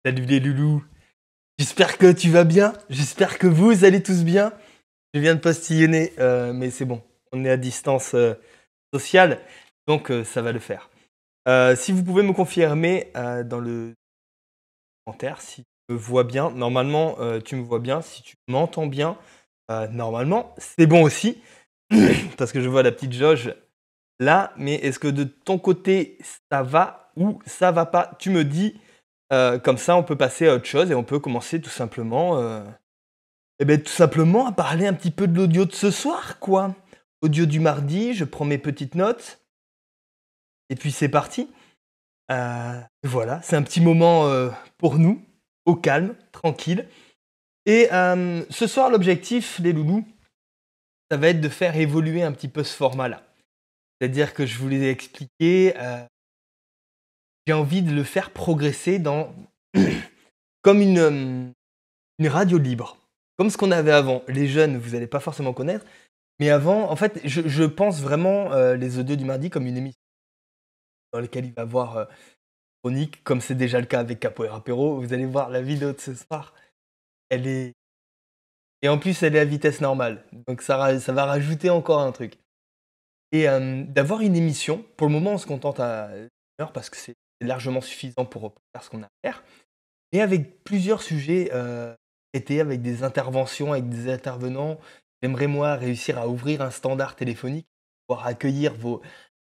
Salut les loulous, j'espère que tu vas bien, j'espère que vous allez tous bien. Je viens de postillonner, mais c'est bon, on est à distance sociale, donc ça va le faire. Si vous pouvez me confirmer dans le commentaire si tu me vois bien, normalement tu me vois bien, si tu m'entends bien, normalement c'est bon aussi, parce que je vois la petite jauge là, mais est-ce que de ton côté ça va ou ça va pas? Tu me dis. Comme ça, on peut passer à autre chose et on peut commencer tout simplement, tout simplement à parler un petit peu de l'audio de ce soir, quoi. Audio du mardi, je prends mes petites notes et puis c'est parti. Voilà, c'est un petit moment, pour nous, au calme, tranquille et ce soir, l'objectif, les loulous, ça va être de faire évoluer un petit peu ce format-là. C'est-à-dire que je vous l'ai expliqué, j'ai envie de le faire progresser dans comme une radio libre, comme ce qu'on avait avant. Les jeunes, vous allez pas forcément connaître, mais avant, en fait, je pense vraiment, les audios du mardi comme une émission dans laquelle il va y avoir, chronique, comme c'est déjà le cas avec Capoeira Apéro. Vous allez voir la vidéo de ce soir, elle est et en plus, elle est à vitesse normale, donc ça va rajouter encore un truc et d'avoir une émission, pour le moment, on se contente à 1 heure parce que c'est largement suffisant pour faire ce qu'on a à faire, mais avec plusieurs sujets, traités, avec des interventions, avec des intervenants. J'aimerais moi réussir à ouvrir un standard téléphonique, pouvoir accueillir des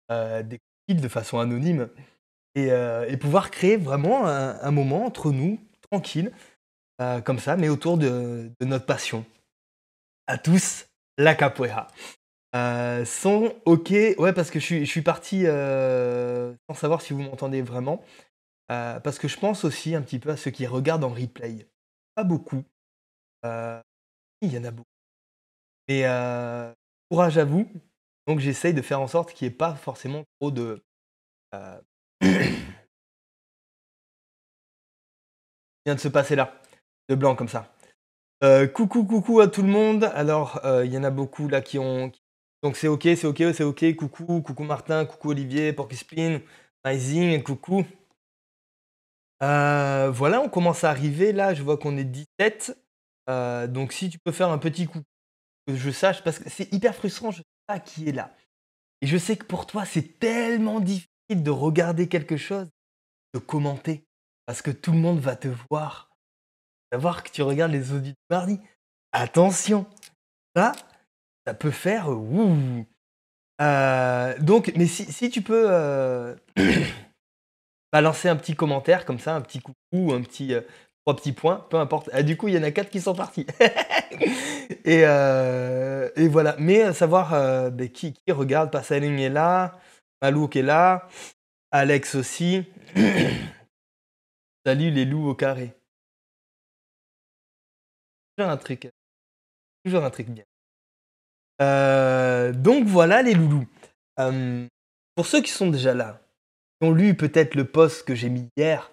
coups de fil de façon anonyme et pouvoir créer vraiment un moment entre nous, tranquille, comme ça, mais autour de notre passion. À tous, la capoeira. Son, OK, ouais, parce que je suis parti, sans savoir si vous m'entendez vraiment, parce que je pense aussi un petit peu à ceux qui regardent en replay. Pas beaucoup, heu, il y en a beaucoup, mais courage à vous. Donc j'essaye de faire en sorte qu'il y ait pas forcément trop de, heu vient de se passer là, de blanc comme ça. Coucou, coucou à tout le monde. Alors, il y en a beaucoup là donc c'est OK, c'est OK, c'est OK. Coucou, coucou Martin, coucou Olivier, Porcuspine, Rising, coucou. Voilà, on commence à arriver là, je vois qu'on est 17. Donc si tu peux faire un petit coucou, que je sache, parce que c'est hyper frustrant, je sais pas qui est là. Et je sais que pour toi, c'est tellement difficile de regarder quelque chose, de commenter, parce que tout le monde va te voir. Savoir que tu regardes les audits de mardi. Attention, ça, ça peut faire ouh. Donc, mais si tu peux balancer un petit commentaire comme ça, un petit coucou, un petit 3 petits points, peu importe. Ah, du coup, il y en a 4 qui sont partis. Et voilà. Mais savoir qui regarde, Passaling est là, Malouk est là, Alex aussi. Salut les loups au carré. Toujours un truc bien. Donc voilà les loulous. Pour ceux qui sont déjà là, qui ont lu peut-être le post que j'ai mis hier,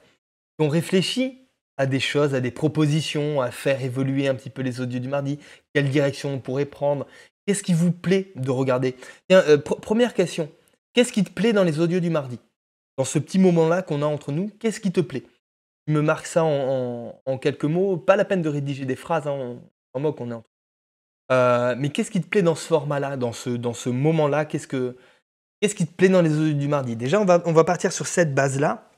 qui ont réfléchi à des choses, à des propositions, à faire évoluer un petit peu les audios du mardi, quelle direction on pourrait prendre, qu'est-ce qui vous plaît de regarder? Tiens, première question, qu'est-ce qui te plaît dans les audios du mardi? Dans ce petit moment-là qu'on a entre nous, qu'est-ce qui te plaît? Tu me marques ça en quelques mots, pas la peine de rédiger des phrases, hein, en mot qu'on est entre. Mais qu'est-ce qui te plaît dans ce format-là, dans ce moment-là? Qu'est-ce qui te plaît dans les audios du mardi? Déjà, on va partir sur cette base-là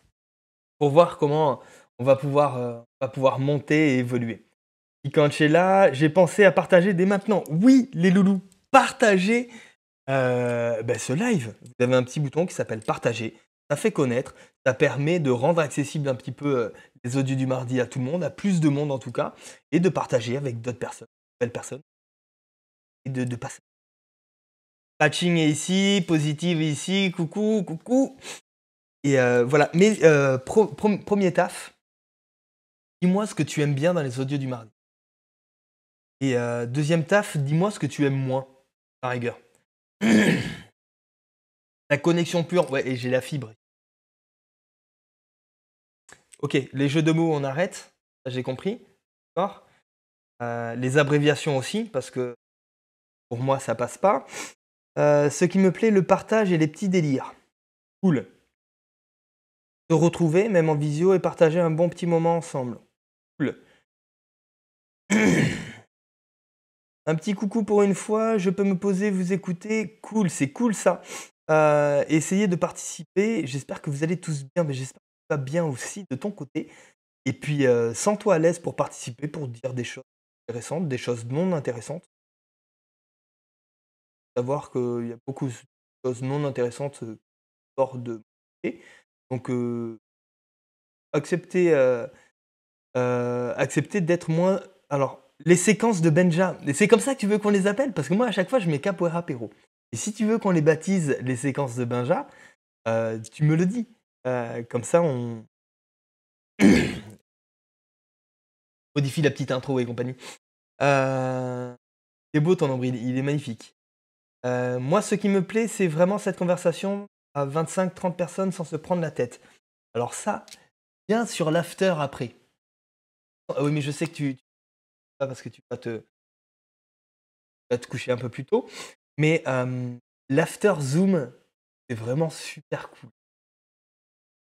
pour voir comment on va pouvoir monter et évoluer. Et quand tu es là, j'ai pensé à partager dès maintenant. Oui, les loulous, partagez ce live. Vous avez un petit bouton qui s'appelle partager. Ça fait connaître, ça permet de rendre accessible un petit peu les audios du mardi à tout le monde, à plus de monde en tout cas, et de partager avec d'autres personnes, belles personnes, et de passer. Patching est ici, positive est ici, coucou, coucou. Et voilà. Mais premier taf, dis-moi ce que tu aimes bien dans les audios du mardi. Et deuxième taf, dis-moi ce que tu aimes moins, par rigueur. La connexion pure, ouais, et j'ai la fibre. OK, les jeux de mots, on arrête, ça j'ai compris, d'accord. Les abréviations aussi, parce que pour moi, ça passe pas. Ce qui me plaît, le partage et les petits délires. Cool. se retrouver, même en visio, et partager un bon petit moment ensemble. Cool. Un petit coucou pour une fois, je peux me poser, vous écouter. Cool, c'est cool ça. Essayez de participer. J'espère que vous allez tous bien, mais j'espère que tu vas bien aussi de ton côté. Et puis, sens-toi à l'aise pour participer, pour dire des choses intéressantes, des choses non intéressantes. Savoir qu'il y a beaucoup de choses non intéressantes hors de mon côté. Donc, accepter, accepter d'être moins. Alors, les séquences de Benja, et c'est comme ça que tu veux qu'on les appelle? Parce que moi, à chaque fois, je mets Capoeira Apéro. Et si tu veux qu'on les baptise les séquences de Benja, tu me le dis. Comme ça, on modifie la petite intro et compagnie. C'est beau ton nombril, il est magnifique. Moi, ce qui me plaît, c'est vraiment cette conversation à 25-30 personnes sans se prendre la tête. Alors ça, viens sur l'after après. Ah oui, mais je sais que tu pas parce que tu vas te coucher un peu plus tôt. Mais l'after Zoom, c'est vraiment super cool.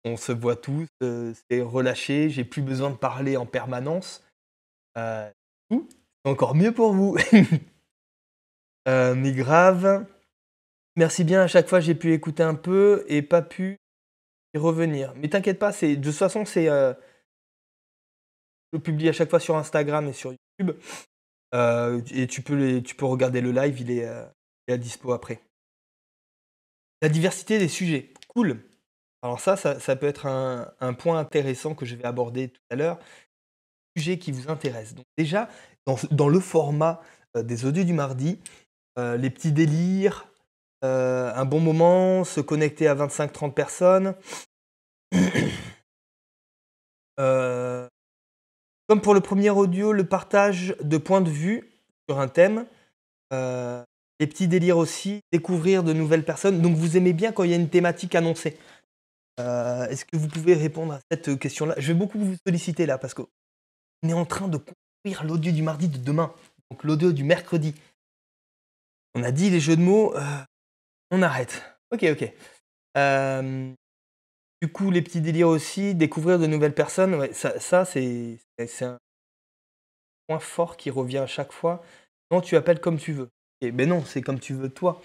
On se voit tous, c'est relâché, j'ai plus besoin de parler en permanence. Heu, c'est encore mieux pour vous. Mais grave, merci bien, à chaque fois j'ai pu écouter un peu et pas pu y revenir. Mais t'inquiète pas, c'est de toute façon, je publie à chaque fois sur Instagram et sur YouTube, et tu peux regarder le live, il est à dispo après. La diversité des sujets, cool. Alors ça peut être un point intéressant que je vais aborder tout à l'heure. Sujet qui vous intéresse. Donc déjà, dans le format, des audios du mardi, les petits délires, un bon moment, se connecter à 25-30 personnes. Heu, Comme pour le premier audio, le partage de points de vue sur un thème, heu, les petits délires aussi, découvrir de nouvelles personnes. Donc vous aimez bien quand il y a une thématique annoncée. Est-ce que vous pouvez répondre à cette question-là? Je vais beaucoup vous solliciter là parce qu'on est en train de construire l'audio du mardi de demain, donc l'audio du mercredi. On a dit les jeux de mots, on arrête. OK, OK. Hem, du coup, les petits délires aussi, découvrir de nouvelles personnes, ouais, ça c'est un point fort qui revient à chaque fois. Non, tu appelles comme tu veux. Et beh, non, c'est comme tu veux toi.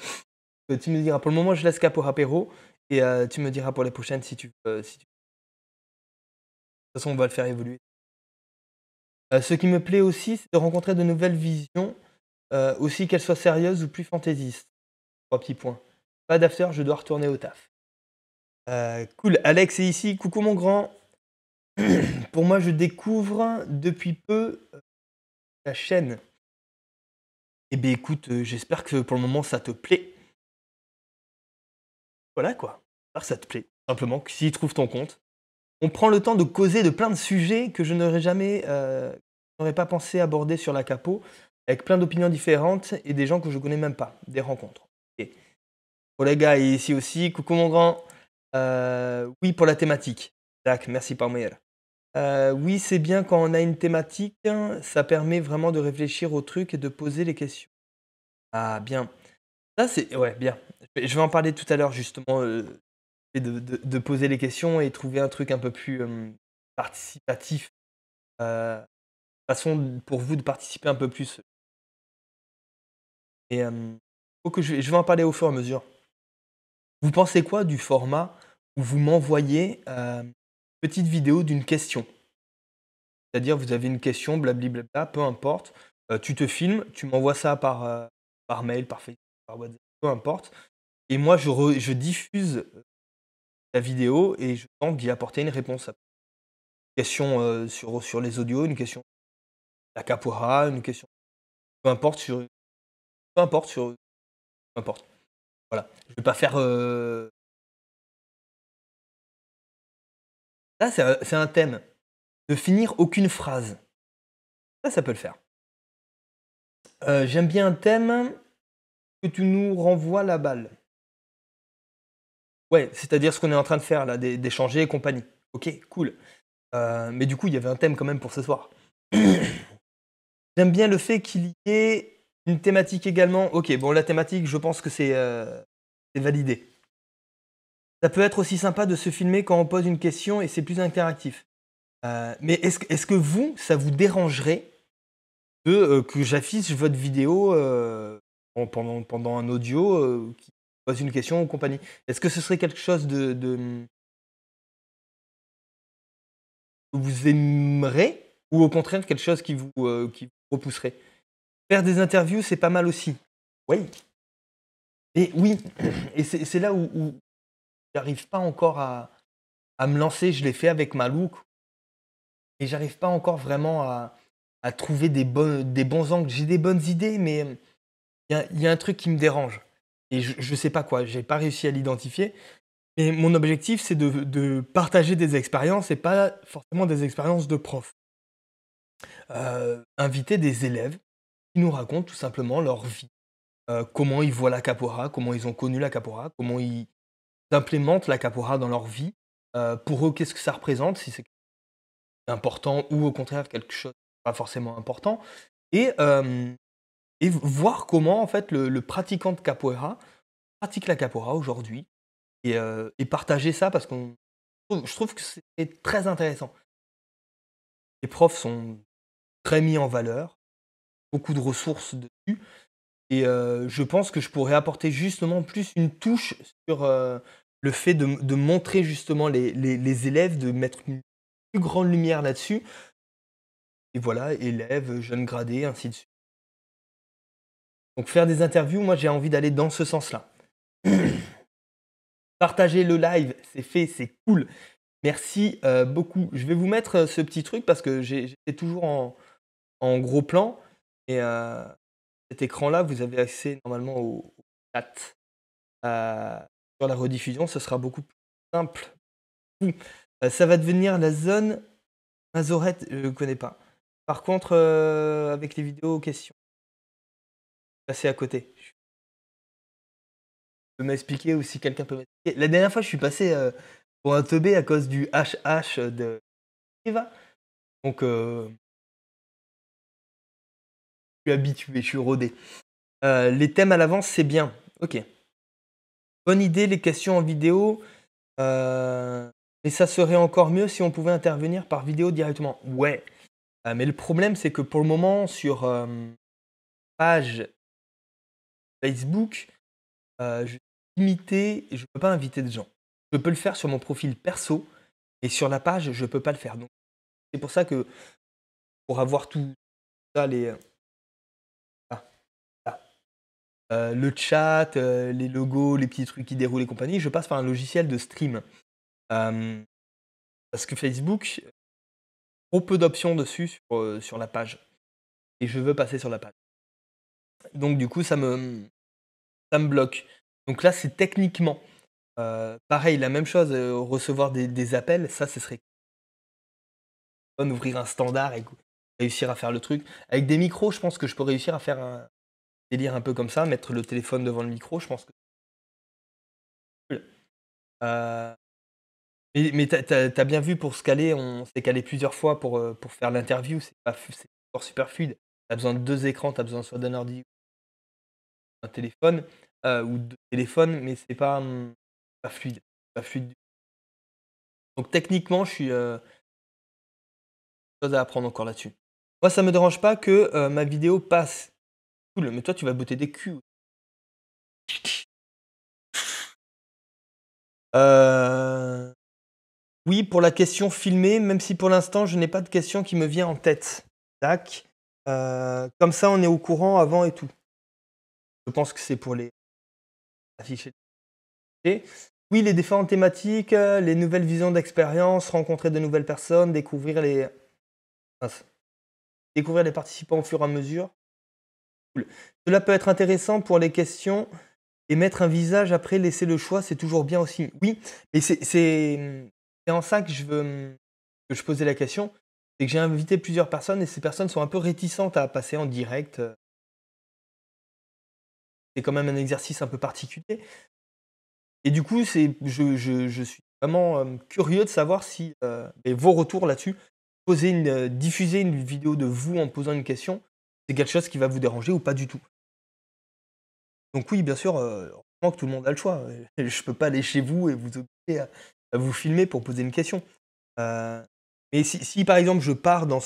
Tu me diras pour le moment, je laisse Capo Apéro et tu me diras pour les prochaines si tu de toute façon, on va le faire évoluer. Ce qui me plaît aussi, c'est de rencontrer de nouvelles visions, aussi qu'elles soient sérieuses ou plus fantaisistes. 3 petits points. Pas d'after, je dois retourner au taf. Cool, Alex est ici. Coucou mon grand. Pour moi, je découvre depuis peu, ta chaîne. Eh beh, écoute, j'espère que pour le moment ça te plaît. Voilà quoi, j'espère que ça te plaît. Simplement que s'il trouve ton compte. On prend le temps de causer de plein de sujets que je n'aurais jamais, n'aurais pas pensé aborder sur la capo, avec plein d'opinions différentes et des gens que je connais même pas, des rencontres. OK. Olega est ici aussi. Coucou mon grand. Oui pour la thématique. Tac, merci Palmer. Oui, c'est bien quand on a une thématique, hein, ça permet vraiment de réfléchir au truc et de poser les questions. Ah bien. Ça c'est ouais, bien. Je vais en parler tout à l'heure justement, et de poser les questions et trouver un truc un peu plus, participatif, façon pour vous de participer un peu plus et faut que je vais en parler au fur et à mesure. Vous pensez quoi du format où vous m'envoyez, petite vidéo d'une question? C'est-à-dire, vous avez une question, blabli blabla, peu importe, tu te filmes, tu m'envoies ça par mail, par Facebook, par WhatsApp, peu importe et moi je diffuse, la vidéo et je tente d'y apporter une réponse. Question, sur les audios, une question la capoeira, une question peu importe sur peu importe sur peu importe. Voilà. Je vais pas faire, là c'est un thème. Ne finir aucune phrase. Ça peut le faire. J'aime bien un thème que tu nous renvoies la balle. Ouais, c'est-à-dire ce qu'on est en train de faire là, d'échanger et compagnie. OK, cool. Mais du coup, il y avait un thème quand même pour ce soir. J'aime bien le fait qu'il y ait une thématique également. OK, bon la thématique, je pense que c'est validé. Ça peut être aussi sympa de se filmer quand on pose une question et c'est plus interactif. Mais est-ce que vous, ça vous dérangerait que j'affiche votre vidéo, pendant un audio, qui pose une question ou compagnie? Est-ce que ce serait quelque chose que vous aimerez ou au contraire quelque chose qui vous repousserait? Faire des interviews, c'est pas mal aussi. Oui, et oui, et c'est là où j'arrive pas encore à me lancer. Je l'ai fait avec Malouk et j'arrive pas encore vraiment à trouver des bons angles. J'ai des bonnes idées, mais il y a un truc qui me dérange et je sais pas quoi. J'ai pas réussi à l'identifier. Et mon objectif, c'est de partager des expériences et pas forcément des expériences de prof. Inviter des élèves qui nous racontent tout simplement leur vie, comment ils voient la capoeira, comment ils ont connu la capoeira, comment ils implémentent la capoeira dans leur vie. Pour eux, qu'est-ce que ça représente, si c'est important ou au contraire quelque chose de pas forcément important. Et voir comment en fait le pratiquant de capoeira pratique la capoeira aujourd'hui et partager ça parce qu'on je trouve que c'est très intéressant. Les profs sont très mis en valeur, beaucoup de ressources dessus et je pense que je pourrais apporter justement plus une touche sur, le fait de montrer justement les élèves, de mettre une plus grande lumière là-dessus et voilà, élèves, jeunes gradés, ainsi de suite. Donc faire des interviews, moi j'ai envie d'aller dans ce sens-là. Partager le live, c'est fait, c'est cool. Merci, beaucoup. Je vais vous mettre, ce petit truc parce que j'étais toujours en gros plan et cet écran-là, vous avez accès normalement au chat. Sur la rediffusion, ce sera beaucoup plus simple. Mmh. Ça va devenir la zone Mazorette, je ne connais pas. Par contre, avec les vidéos questions, passer à côté. Tu peux m'expliquer ou si quelqu'un peut m'expliquer? La dernière fois, je suis passé, pour un teubé à cause du HH de Eva. Donc, je suis habitué, je suis rodé. Les thèmes à l'avance, c'est bien. OK. Bonne idée, les questions en vidéo, mais ça serait encore mieux si on pouvait intervenir par vidéo directement. Ouais, mais le problème, c'est que pour le moment, sur, page Facebook, je suis limité et je peux pas inviter des gens. Je peux le faire sur mon profil perso et sur la page, je peux pas le faire. Donc c'est pour ça que pour avoir tout ça, ah, ah, le chat, les logos, les petits trucs qui déroulent et compagnie, je passe par un logiciel de stream. Hem, Parce que Facebook, trop peu d'options dessus sur la page et je veux passer sur la page. Donc du coup, ça me bloque. Donc là, c'est techniquement, pareil, la même chose, recevoir des appels, ça, ce serait fun, ouvrir un standard et réussir à faire le truc. Avec des micros, je pense que je peux réussir à faire un délire un peu comme ça, mettre le téléphone devant le micro, je pense que c'est cool. Mais tu as bien vu pour se caler, on s'est calé plusieurs fois pour faire l'interview, c'est pas super fluide. Tu as besoin de 2 écrans, tu as besoin soit d'un ordi ou d'un téléphone, ou 2 téléphones, mais c'est pas, pas fluide, pas fluide. Donc techniquement, je suis, chose à apprendre encore là-dessus. Moi, ça me dérange pas que, ma vidéo passe. Cool, mais toi, tu vas botter des culs. Heu, oui, pour la question filmée, même si pour l'instant, je n'ai pas de question qui me vient en tête. Tac, comme ça, on est au courant avant et tout. Je pense que c'est pour les afficher. Et oui, les différentes thématiques, les nouvelles visions d'expérience, rencontrer de nouvelles personnes, mince, découvrir les participants au fur et à mesure. Cool. Cela peut être intéressant pour les questions et mettre un visage après laisser le choix, c'est toujours bien aussi. Oui, mais c'est en ça que que je posais la question. C'est que j'ai invité plusieurs personnes et ces personnes sont un peu réticentes à passer en direct, c'est quand même un exercice un peu particulier et du coup, je suis vraiment, curieux de savoir si, et vos retours là-dessus. Diffuser une vidéo de vous en posant une question, c'est quelque chose qui va vous déranger ou pas du tout? Donc oui, bien sûr, que tout le monde a le choix. Je peux pas aller chez vous et vous obliger à vous filmer pour poser une question. Heu, mais si par exemple je pars dans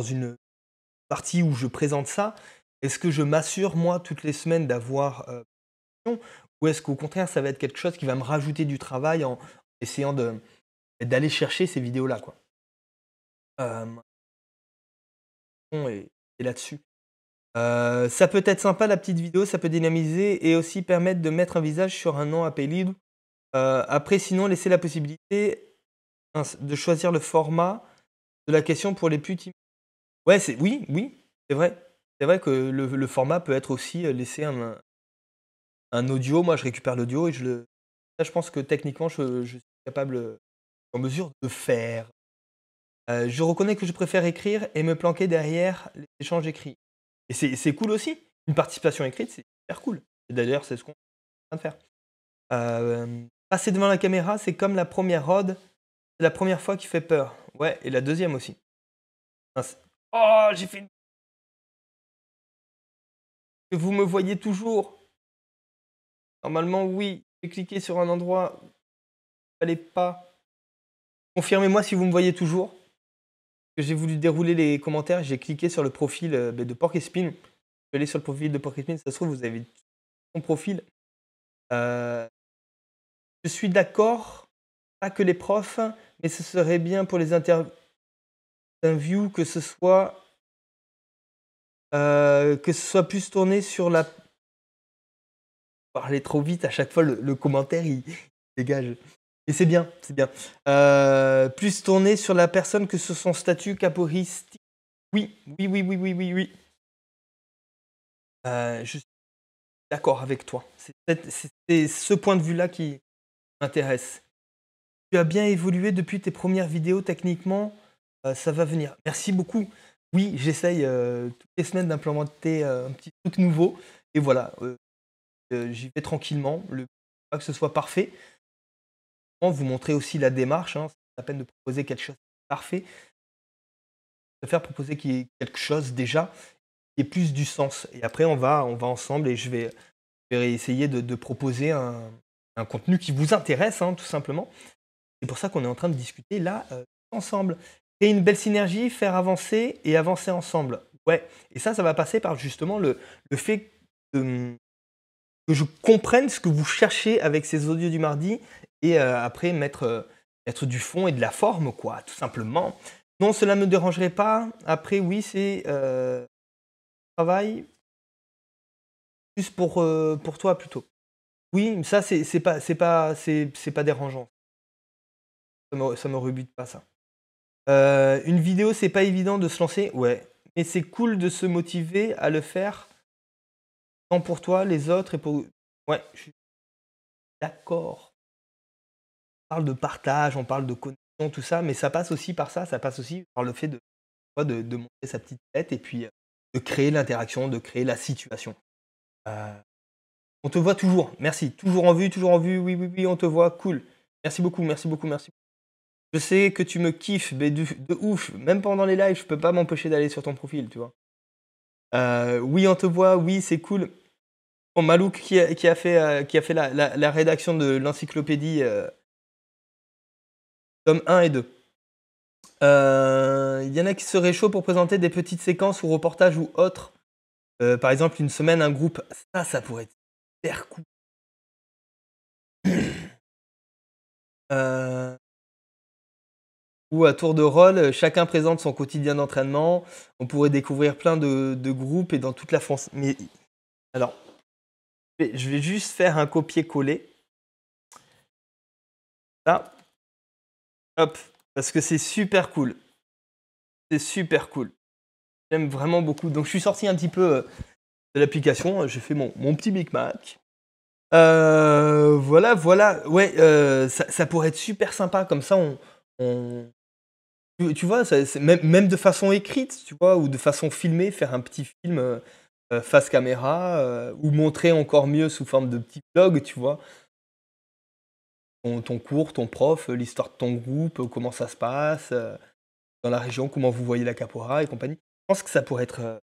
une partie où je présente ça, est-ce que je m'assure moi toutes les semaines d'avoir, ou est-ce qu'au contraire ça va être quelque chose qui va me rajouter du travail en essayant d'aller chercher ces vidéos-là, quoi? Hem, bon et là-dessus. Ça peut être sympa la petite vidéo, ça peut dynamiser et aussi permettre de mettre un visage sur un nom à Paylib. Après sinon laisser la possibilité de choisir le format de la question pour les plus timides. Ouais, oui, oui, c'est vrai. C'est vrai que le format peut être aussi, laisser un audio. Moi, je récupère l'audio et je pense que techniquement, je suis capable, en mesure de faire. Je reconnais que je préfère écrire et me planquer derrière les échanges écrits. Et c'est cool aussi. Une participation écrite, c'est super cool. Et d'ailleurs, c'est ce qu'on est en train de faire. Passer devant la caméra, c'est comme la première rôde, c'est la première fois qui fait peur. Ouais, et la deuxième aussi. Mince. Oh, j'ai fait une que vous me voyez toujours? Normalement, oui. J'ai cliqué sur un endroit où il fallait pas. Confirmez-moi si vous me voyez toujours. Que j'ai voulu dérouler les commentaires, j'ai cliqué sur le profil, de Porc et Spin. Je suis allé sur le profil de Porc et Spin, ça se trouve, vous avez son profil. Heu, je suis d'accord, pas que les profs, mais ce serait bien pour les interviews que ce soit plus tourné sur la parler trop vite à chaque fois le commentaire il dégage. Et c'est bien, c'est bien. Plus tourné sur la personne que sur son statut caporistique. Oui, oui, oui, oui, oui, oui, oui. Je suis d'accord avec toi. C'est ce point de vue-là qui m'intéresse. Tu as bien évolué depuis tes premières vidéos techniquement, ça va venir. Merci beaucoup. Oui, j'essaye, toutes les semaines d'implémenter, un petit truc nouveau et voilà, j'y vais tranquillement. Pas que ce soit parfait. Vous montrer aussi la démarche, hein. C'est pas la peine de proposer quelque chose de parfait. Je préfère proposer qu'il y ait quelque chose déjà qui ait plus du sens et après on va ensemble et je vais essayer de proposer un contenu qui vous intéresse, hein, tout simplement. C'est pour ça qu'on est en train de discuter là, ensemble. Créer une belle synergie, faire avancer et avancer ensemble. Ouais et ça va passer par justement le fait de, que je comprenne ce que vous cherchez avec ces audios du mardi et après mettre du fond et de la forme quoi, tout simplement. Non, cela ne me dérangerait pas. Après oui, c'est, travail plus pour toi plutôt. Oui, ça c'est pas dérangeant. Ça me rebute pas ça. Une vidéo, c'est pas évident de se lancer? Ouais, mais c'est cool de se motiver à le faire, tant pour toi, les autres et pour ouais, je suis d'accord. On parle de partage, on parle de connexion, tout ça, mais ça passe aussi par ça passe aussi par le fait de montrer sa petite tête et puis, de créer l'interaction, de créer la situation. Heu, on te voit toujours, merci. Toujours en vue, oui, oui, oui, on te voit, cool. Merci beaucoup, merci beaucoup, merci. Je sais que tu me kiffes, mais de ouf, même pendant les lives, je peux pas m'empêcher d'aller sur ton profil, tu vois? Oui, on te voit, oui, c'est cool. Bon, Malouk qui a fait la rédaction de l'encyclopédie, tome 1 et 2. Il y en a qui seraient chauds pour présenter des petites séquences ou reportages ou autres. Par exemple, une semaine, un groupe. Ça pourrait être super cool. Heu, ou à tour de rôle, chacun présente son quotidien d'entraînement. On pourrait découvrir plein de groupes et dans toute la France. Mais alors, je vais juste faire un copier-coller. Là, hop, parce que c'est super cool. C'est super cool. J'aime vraiment beaucoup. Donc je suis sorti un petit peu, de l'application, j'ai fait mon petit Big Mac. Voilà, voilà. Ouais, ça pourrait être super sympa comme ça on tu vois? Ça c'est même de façon écrite, tu vois? Ou de façon filmée, faire un petit film, face caméra, ou montrer encore mieux sous forme de petit vlog, tu vois? Ton cours, ton prof, l'histoire de ton groupe, comment ça se passe, dans la région, comment vous voyez la capoeira et compagnie. Je pense que ça pourrait être,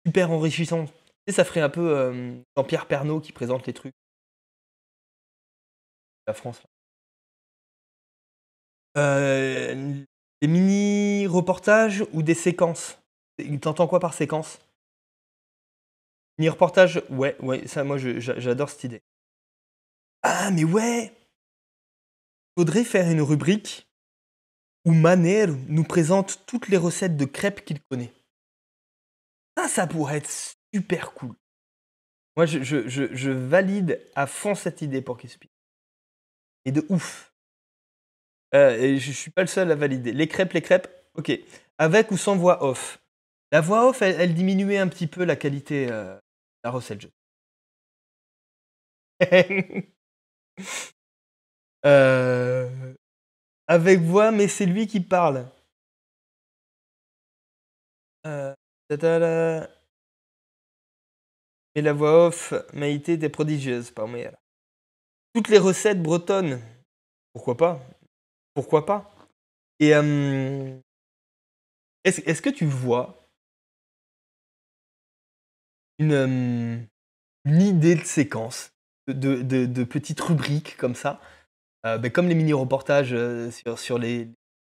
super enrichissant. Et ça ferait un peu Jean-Pierre Pernaut qui présente les trucs. La France. Des mini-reportages ou des séquences? T'entends quoi par séquence? Mini-reportage, ouais, ça, moi, j'adore cette idée. Ah, mais ouais! Faudrait faire une rubrique où Manel nous présente toutes les recettes de crêpes qu'il connaît. Ça pourrait être super cool. Moi, je valide à fond cette idée pour Crispy. Et de ouf. Et je suis pas le seul à valider. Les crêpes, ok. Avec ou sans voix off. La voix off, elle diminuait un petit peu la qualité de la recette. Avec voix, mais c'est lui qui parle. Mais la voix off, Maïté était prodigieuse, par moi. Toutes les recettes bretonnes. Pourquoi pas? Pourquoi pas? Et est-ce que tu vois une idée de séquence, de petites rubriques comme ça, comme les mini-reportages sur les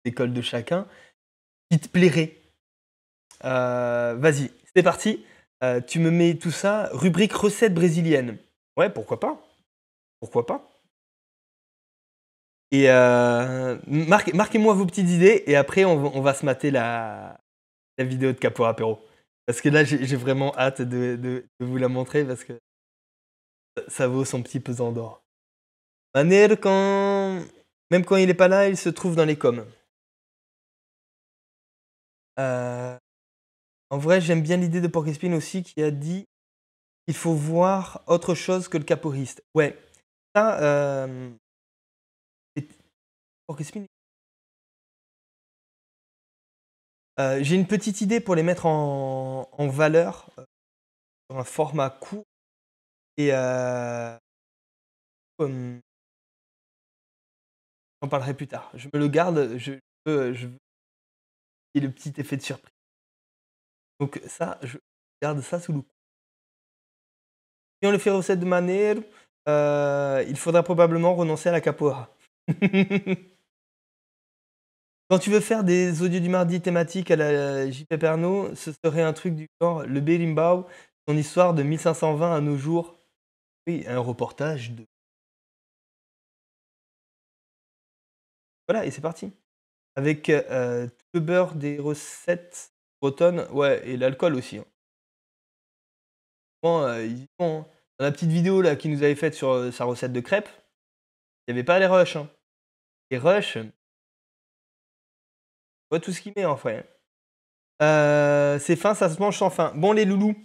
écoles de chacun, qui te plairait? Vas-y, c'est parti. Tu me mets tout ça, rubrique recettes brésiliennes. Ouais, pourquoi pas? Pourquoi pas? Et marquez-moi vos petites idées et après on va se mater la vidéo de Capo Apéro. Parce que là, j'ai vraiment hâte de vous la montrer parce que ça vaut son petit pesant d'or. Manel, même quand il est pas là, il se trouve dans les coms. En vrai, j'aime bien l'idée de Porkespin aussi qui a dit il faut voir autre chose que le caporiste. Ouais, ça, Porkespin. J'ai une petite idée pour les mettre en valeur sur un format court et j'en parlerai plus tard. Je me le garde, je veux et le petit effet de surprise. Donc ça, je garde ça sous le coup. Si on le fait recette de manière, il faudra probablement renoncer à la capoeira. Quand tu veux faire des audios du mardi thématiques à la JP Pernaut, ce serait un truc du genre le berimbau, son histoire de 1520 à nos jours. Oui, un reportage de... Voilà, et c'est parti. Avec tout le beurre des recettes bretonnes, ouais, et l'alcool aussi. Hein. Bon, ils y vont, hein. Dans la petite vidéo là qu'il nous avait faite sur sa recette de crêpes, il n'y avait pas les rushs. Hein. Les rushs, pas tout ce qu'il met en fait. C'est fin, ça se mange sans fin. Bon les loulous,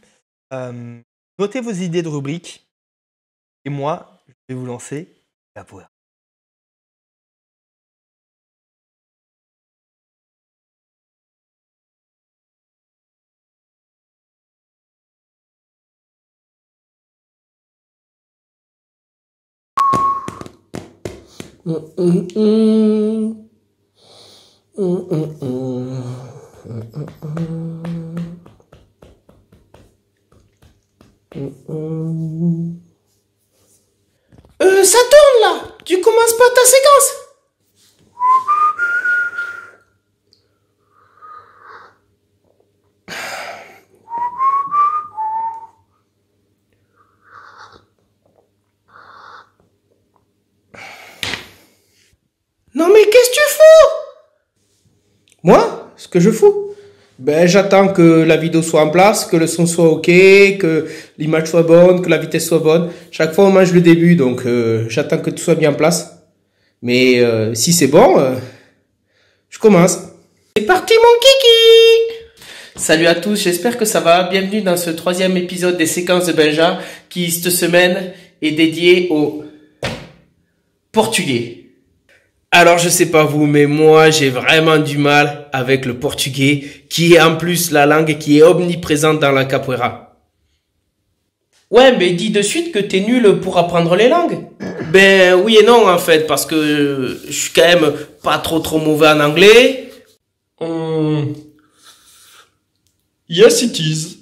notez vos idées de rubriques. Et moi, je vais vous lancer la poire. Ça tourne là. Tu commences pas ta séquence. Non mais qu'est-ce que tu fous? Moi, ce que je fous? Ben j'attends que la vidéo soit en place, que le son soit ok, que l'image soit bonne, que la vitesse soit bonne. Chaque fois on mange le début, donc j'attends que tout soit bien en place. Mais si c'est bon, je commence. C'est parti mon kiki! Salut à tous, j'espère que ça va. Bienvenue dans ce 3e épisode des séquences de Benja qui cette semaine est dédié au portugais. Alors je sais pas vous, mais moi j'ai vraiment du mal avec le portugais qui est en plus la langue qui est omniprésente dans la capoeira. Ouais, mais dis de suite que t'es nul pour apprendre les langues. Ben oui et non en fait, parce que je suis quand même pas trop mauvais en anglais. Yes, it is.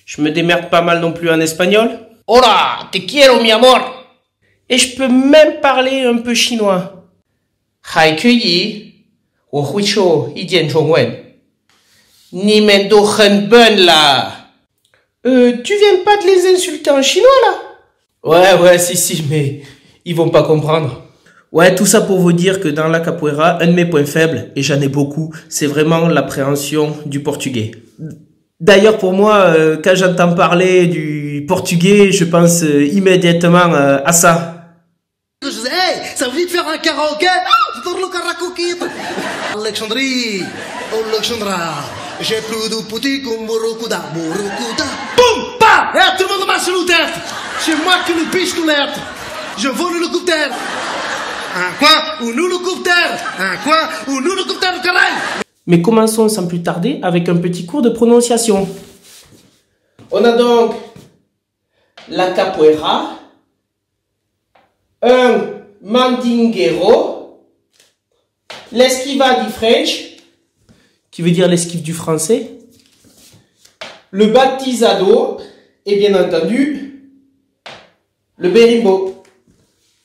Je me démerde pas mal non plus en espagnol. Hola, te quiero mi amor. Et je peux même parler un peu chinois. Hai que yi, wo hui shou yi jian chong wen. Ni men do hen ben là. Tu viens pas de les insulter en chinois là? Ouais, si, mais ils vont pas comprendre. Ouais, tout ça pour vous dire que dans la capoeira, un de mes points faibles, et j'en ai beaucoup, c'est vraiment l'appréhension du portugais. D'ailleurs, pour moi, quand j'entends parler du portugais, je pense immédiatement à ça. Hey, ça veut dire faire un karaoké? Alexandrie, Alexandra, j'ai plus de petits comme Morokuda. Boum, pa! Tout le monde marche sur le tête. C'est moi qui le piche tout l'être. Je vole l'hélicoptère. Un coin ou nous l'hélicoptère. Un coin ou nous l'hélicoptère de travail. Mais commençons sans plus tarder avec un petit cours de prononciation. On a donc la capoeira, un mandinguero, l'esquiva di French, qui veut dire l'esquive du français, le baptisado et bien entendu le berimbo.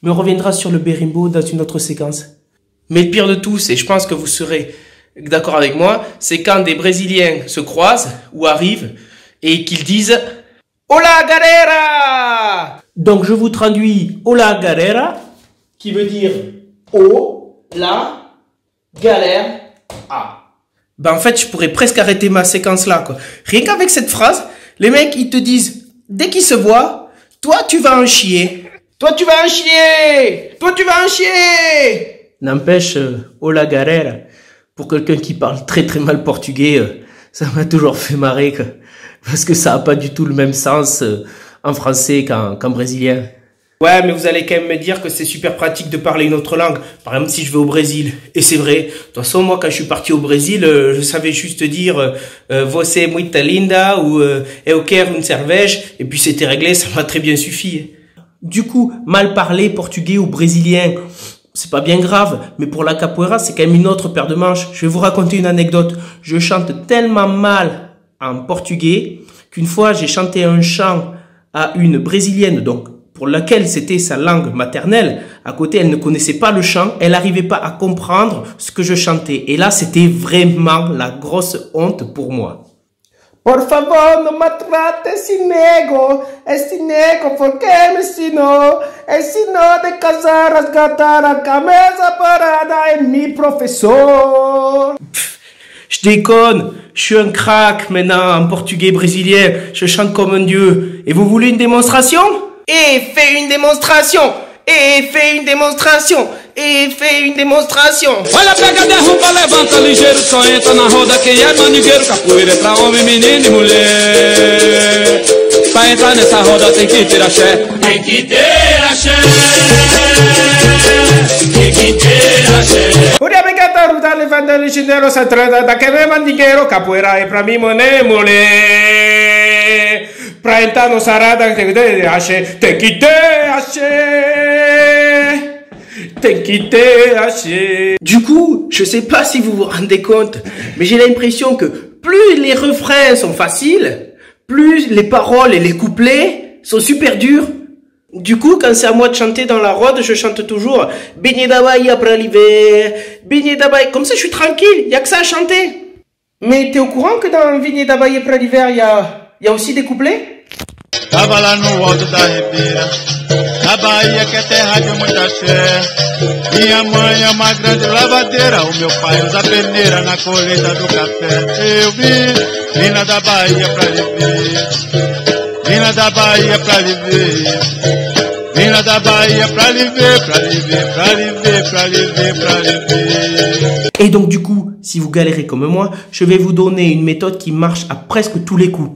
Me reviendra sur le berimbo dans une autre séquence. Mais le pire de tout, c'est, je pense que vous serez d'accord avec moi, c'est quand des Brésiliens se croisent ou arrivent et qu'ils disent Hola galera. Donc je vous traduis Hola galera, qui veut dire Oh, la, galère, ah. Ben en fait, je pourrais presque arrêter ma séquence là, quoi. Rien qu'avec cette phrase, les mecs, ils te disent, dès qu'ils se voient, toi tu vas en chier. Toi tu vas en chier. Toi tu vas en chier. N'empêche, Hola galera, pour quelqu'un qui parle très très mal portugais, ça m'a toujours fait marrer, quoi. Parce que ça a pas du tout le même sens en français qu'en brésilien. Ouais, mais vous allez quand même me dire que c'est super pratique de parler une autre langue. Par exemple, si je vais au Brésil. Et c'est vrai. De toute façon, moi, quand je suis parti au Brésil, je savais juste dire Você é muito linda ou Eu quero une cerveja. Et puis c'était réglé, ça m'a très bien suffi. Du coup, mal parler portugais ou brésilien, c'est pas bien grave. Mais pour la capoeira, c'est quand même une autre paire de manches. Je vais vous raconter une anecdote. Je chante tellement mal en portugais qu'une fois, j'ai chanté un chant à une brésilienne, donc pour laquelle c'était sa langue maternelle. À côté, elle ne connaissait pas le chant, elle n'arrivait pas à comprendre ce que je chantais. Et là, c'était vraiment la grosse honte pour moi. Por favor, no maltrate esse nego porque me ensinou de casar, resgatar a camisa parada em mi professor. Je déconne, je suis un crack maintenant en portugais brésilien, je chante comme un dieu. Et vous voulez une démonstration? Et fais une démonstration! Et fais une démonstration! E fez une démonstration. Olha, pega, derruba, levanta ligeiro, só entra na roda quem é mandingueiro. Capoeira é pra homem, menino e mulher. Pra entrar nessa roda tem que ter axé. Tem que ter axé. Tem que ter axé. Olha, pega, derruba, levanta ligeiro, só entra na quem é mandingueiro. Capoeira é pra mim, mulher, mulher. Pra entrar no sarada tem que ter axé. Tem que ter axé. Du coup, je sais pas si vous vous rendez compte, mais j'ai l'impression que plus les refrains sont faciles, plus les paroles et les couplets sont super durs. Du coup, quand c'est à moi de chanter dans la rode, je chante toujours Beignet d'abaye après l'hiver, Beignet d'abaye. Comme ça, je suis tranquille, y a que ça à chanter. Mais t'es au courant que dans Beignet d'abaye après l'hiver, y a aussi des couplets? Tava lá no alto da ribeira, na Bahia que é terra de muita fé. Minha mãe é uma grande lavadeira, o meu pai usa peneira na colheita do café. Eu vim lá da Bahia pra viver, vim lá da Bahia pra viver, vim lá da Bahia pra viver, pra viver, pra viver, pra viver, pra viver. Et donc du coup, si vous galérez comme moi, je vais vous donner une méthode qui marche à presque tous les coups.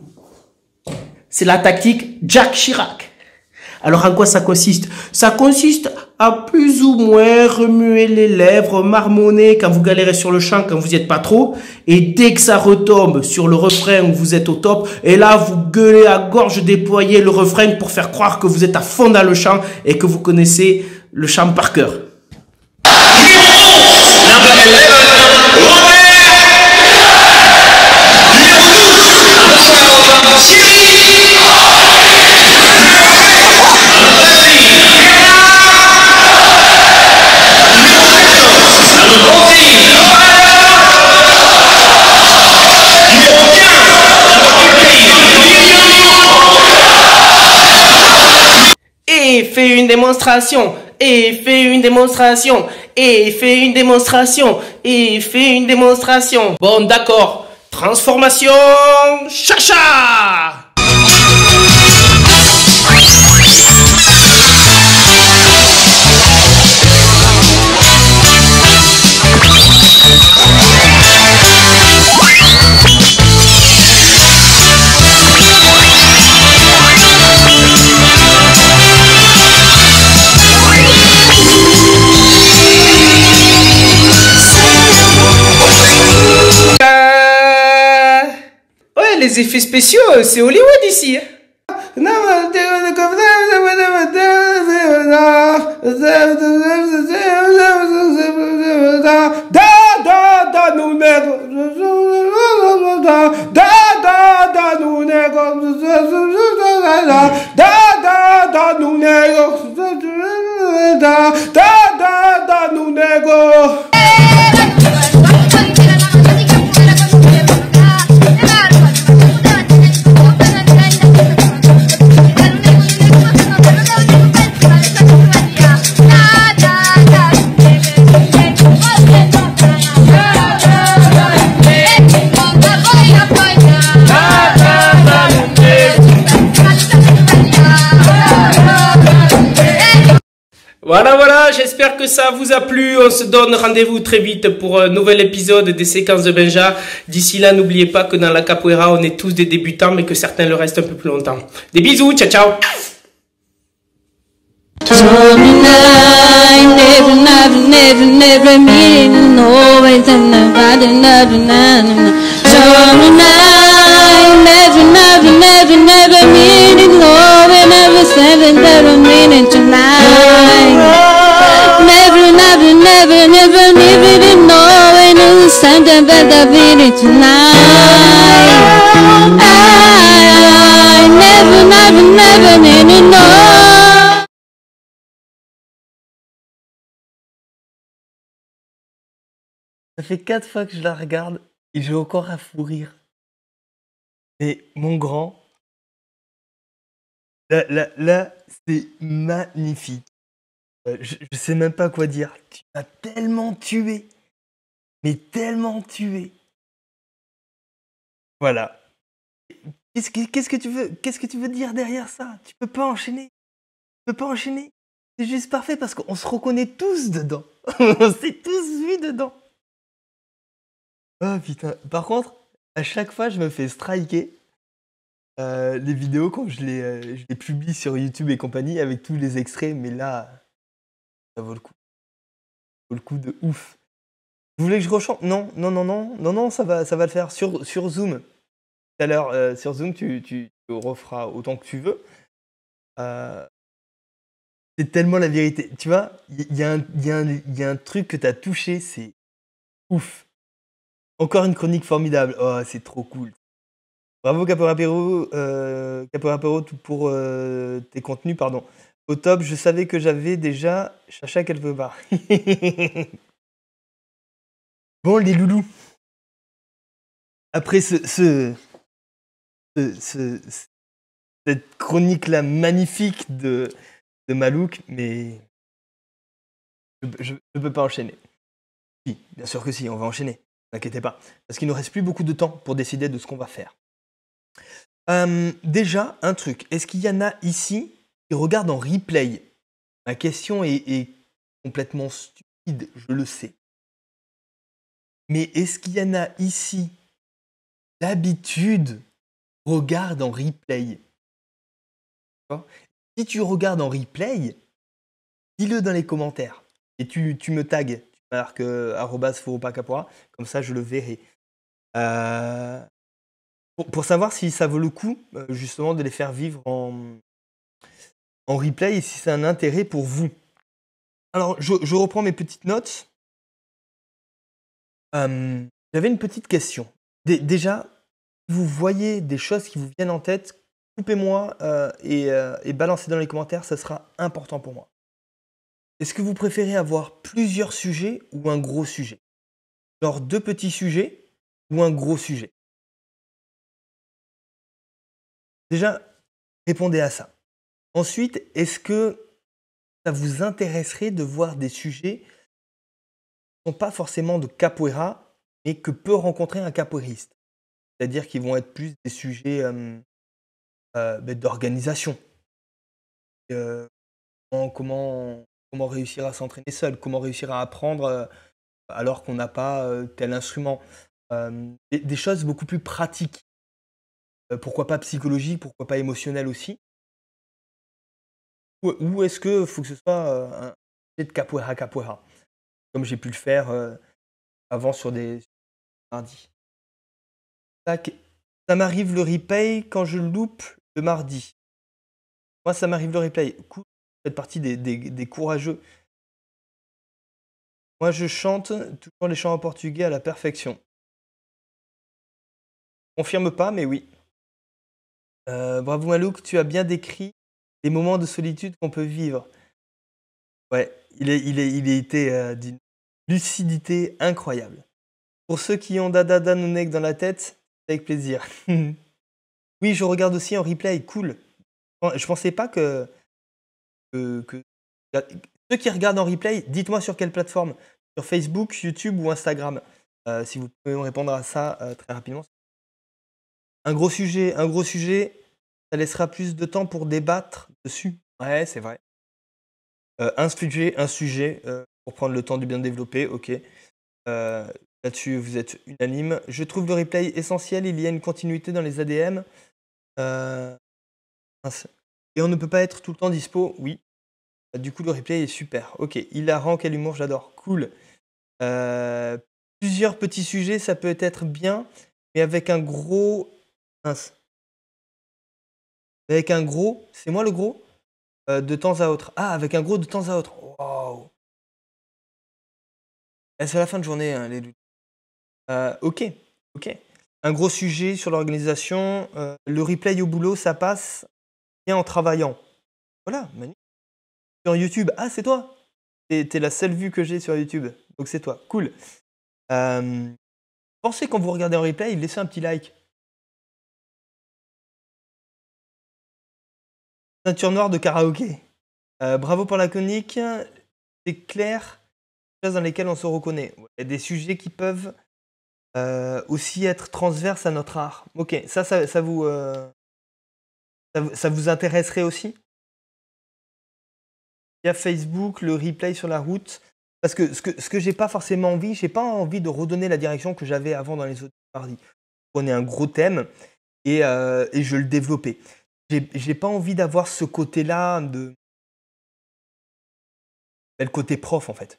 C'est la tactique Jacques Chirac. Alors en quoi ça consiste? Ça consiste à plus ou moins remuer les lèvres, marmonner quand vous galérez sur le chant, quand vous n'y êtes pas trop. Et dès que ça retombe sur le refrain où vous êtes au top, et là vous gueulez à gorge déployée le refrain pour faire croire que vous êtes à fond dans le chant et que vous connaissez le chant par cœur. Number 11, fais une démonstration. Et fais une démonstration. Et fais une démonstration. Et fais une démonstration. Bon, d'accord. Transformation chacha. Ouais, les effets spéciaux, c'est Hollywood ici. Voilà, j'espère que ça vous a plu. On se donne rendez-vous très vite pour un nouvel épisode des séquences de Benja. D'ici là, n'oubliez pas que dans la capoeira, on est tous des débutants, mais que certains le restent un peu plus longtemps. Des bisous, ciao, ciao. Ça fait 4 fois que je la regarde et j'ai encore à fou rire. Et mon grand, là c'est magnifique. Je sais même pas quoi dire. Tu m'as tellement tué. Mais tellement tué. Voilà. Qu'est-ce que tu veux dire derrière ça? Tu peux pas enchaîner. Tu peux pas enchaîner. C'est juste parfait parce qu'on se reconnaît tous dedans. On s'est tous vus dedans. Oh putain. Par contre, à chaque fois, je me fais striker les vidéos quand je les publie sur YouTube et compagnie avec tous les extraits. Mais là, ça vaut le coup. Ça vaut le coup de ouf. Vous voulez que je rechante? Non, ça va le faire. Sur Zoom. Tout à l'heure, sur Zoom, tu referas autant que tu veux. C'est tellement la vérité. Tu vois, il y a un truc que tu as touché, c'est ouf. Encore une chronique formidable. Oh, c'est trop cool. Bravo Capoeira Perro, pour tes contenus, pardon. Au top, je savais que j'avais déjà Chacha quelque part. Bon, les loulous. Après cette chronique-là magnifique de Malouk, mais je peux pas enchaîner. Si, bien sûr que si, on va enchaîner. N'inquiétez pas. Parce qu'il ne nous reste plus beaucoup de temps pour décider de ce qu'on va faire. Déjà, un truc. Est-ce qu'il y en a ici qui regardent en replay? Ma question est complètement stupide, je le sais. Mais est-ce qu'il y en a ici d'habitude regarde en replay? Si tu regardes en replay, dis-le dans les commentaires. Et tu me tags. Tu marques @foropacapoeira, comme ça je le verrai. Pour savoir si ça vaut le coup, justement, de les faire vivre en replay et si c'est un intérêt pour vous. Alors, je reprends mes petites notes. J'avais une petite question. Déjà, si vous voyez des choses qui vous viennent en tête, coupez-moi et balancez dans les commentaires, ça sera important pour moi. Est-ce que vous préférez avoir plusieurs sujets ou un gros sujet? Genre 2 petits sujets ou un gros sujet? Déjà, répondez à ça. Ensuite, est-ce que ça vous intéresserait de voir des sujets qui ne sont pas forcément de capoeira, mais que peut rencontrer un capoeiriste? C'est-à-dire qu'ils vont être plus des sujets d'organisation. Euh, comment réussir à s'entraîner seul, comment réussir à apprendre alors qu'on n'a pas tel instrument. Des choses beaucoup plus pratiques. Pourquoi pas psychologiques, pourquoi pas émotionnelles aussi. Ou est-ce que faut que ce soit un sujet de capoeira, comme j'ai pu le faire avant sur des mardis. Tac. Ça m'arrive le replay quand je loupe le mardi. Moi, ça m'arrive le replay. Cool, vous faites partie des courageux. Moi, je chante toujours les chants en portugais à la perfection. Confirme pas, mais oui. Bravo Malouk, tu as bien décrit les moments de solitude qu'on peut vivre. Ouais, il a été d'une lucidité incroyable. Pour ceux qui ont Dada Nounek dans la tête, c'est avec plaisir. Oui, je regarde aussi en replay, cool. Je pensais pas que ceux qui regardent en replay, dites-moi sur quelle plateforme. Sur Facebook, YouTube ou Instagram. Si vous pouvez me répondre à ça très rapidement. Un gros sujet, ça laissera plus de temps pour débattre dessus. Ouais, c'est vrai. Un sujet, pour prendre le temps de bien développer, ok. Là-dessus, vous êtes unanime. Je trouve le replay essentiel, il y a une continuité dans les ADM. Et on ne peut pas être tout le temps dispo, oui. Du coup, le replay est super. Ok, hilarant, quel humour, j'adore. Cool. Plusieurs petits sujets, ça peut être bien, mais avec un gros... Mince. Avec un gros, c'est moi le gros de temps à autre. Ah, avec un gros de temps à autre. Waouh. C'est la fin de journée, hein, les luttes. Ok. Un gros sujet sur l'organisation. Le replay au boulot, ça passe bien en travaillant. Voilà, magnifique. Sur YouTube, ah, c'est toi. T'es la seule vue que j'ai sur YouTube. Donc c'est toi. Cool. Pensez quand vous regardez en replay, laissez un petit like. Ceinture noire de karaoké. Bravo pour la chronique. C'est clair, des choses dans lesquelles on se reconnaît. Il y a des sujets qui peuvent aussi être transverses à notre art. Ok, ça vous intéresserait aussi? Il y a Facebook, le replay sur la route. Parce que ce que j'ai pas forcément envie, j'ai pas envie de redonner la direction que j'avais avant dans les autres mardis. Je prenais un gros thème et je le développais. J'ai pas envie d'avoir ce côté-là le côté prof en fait.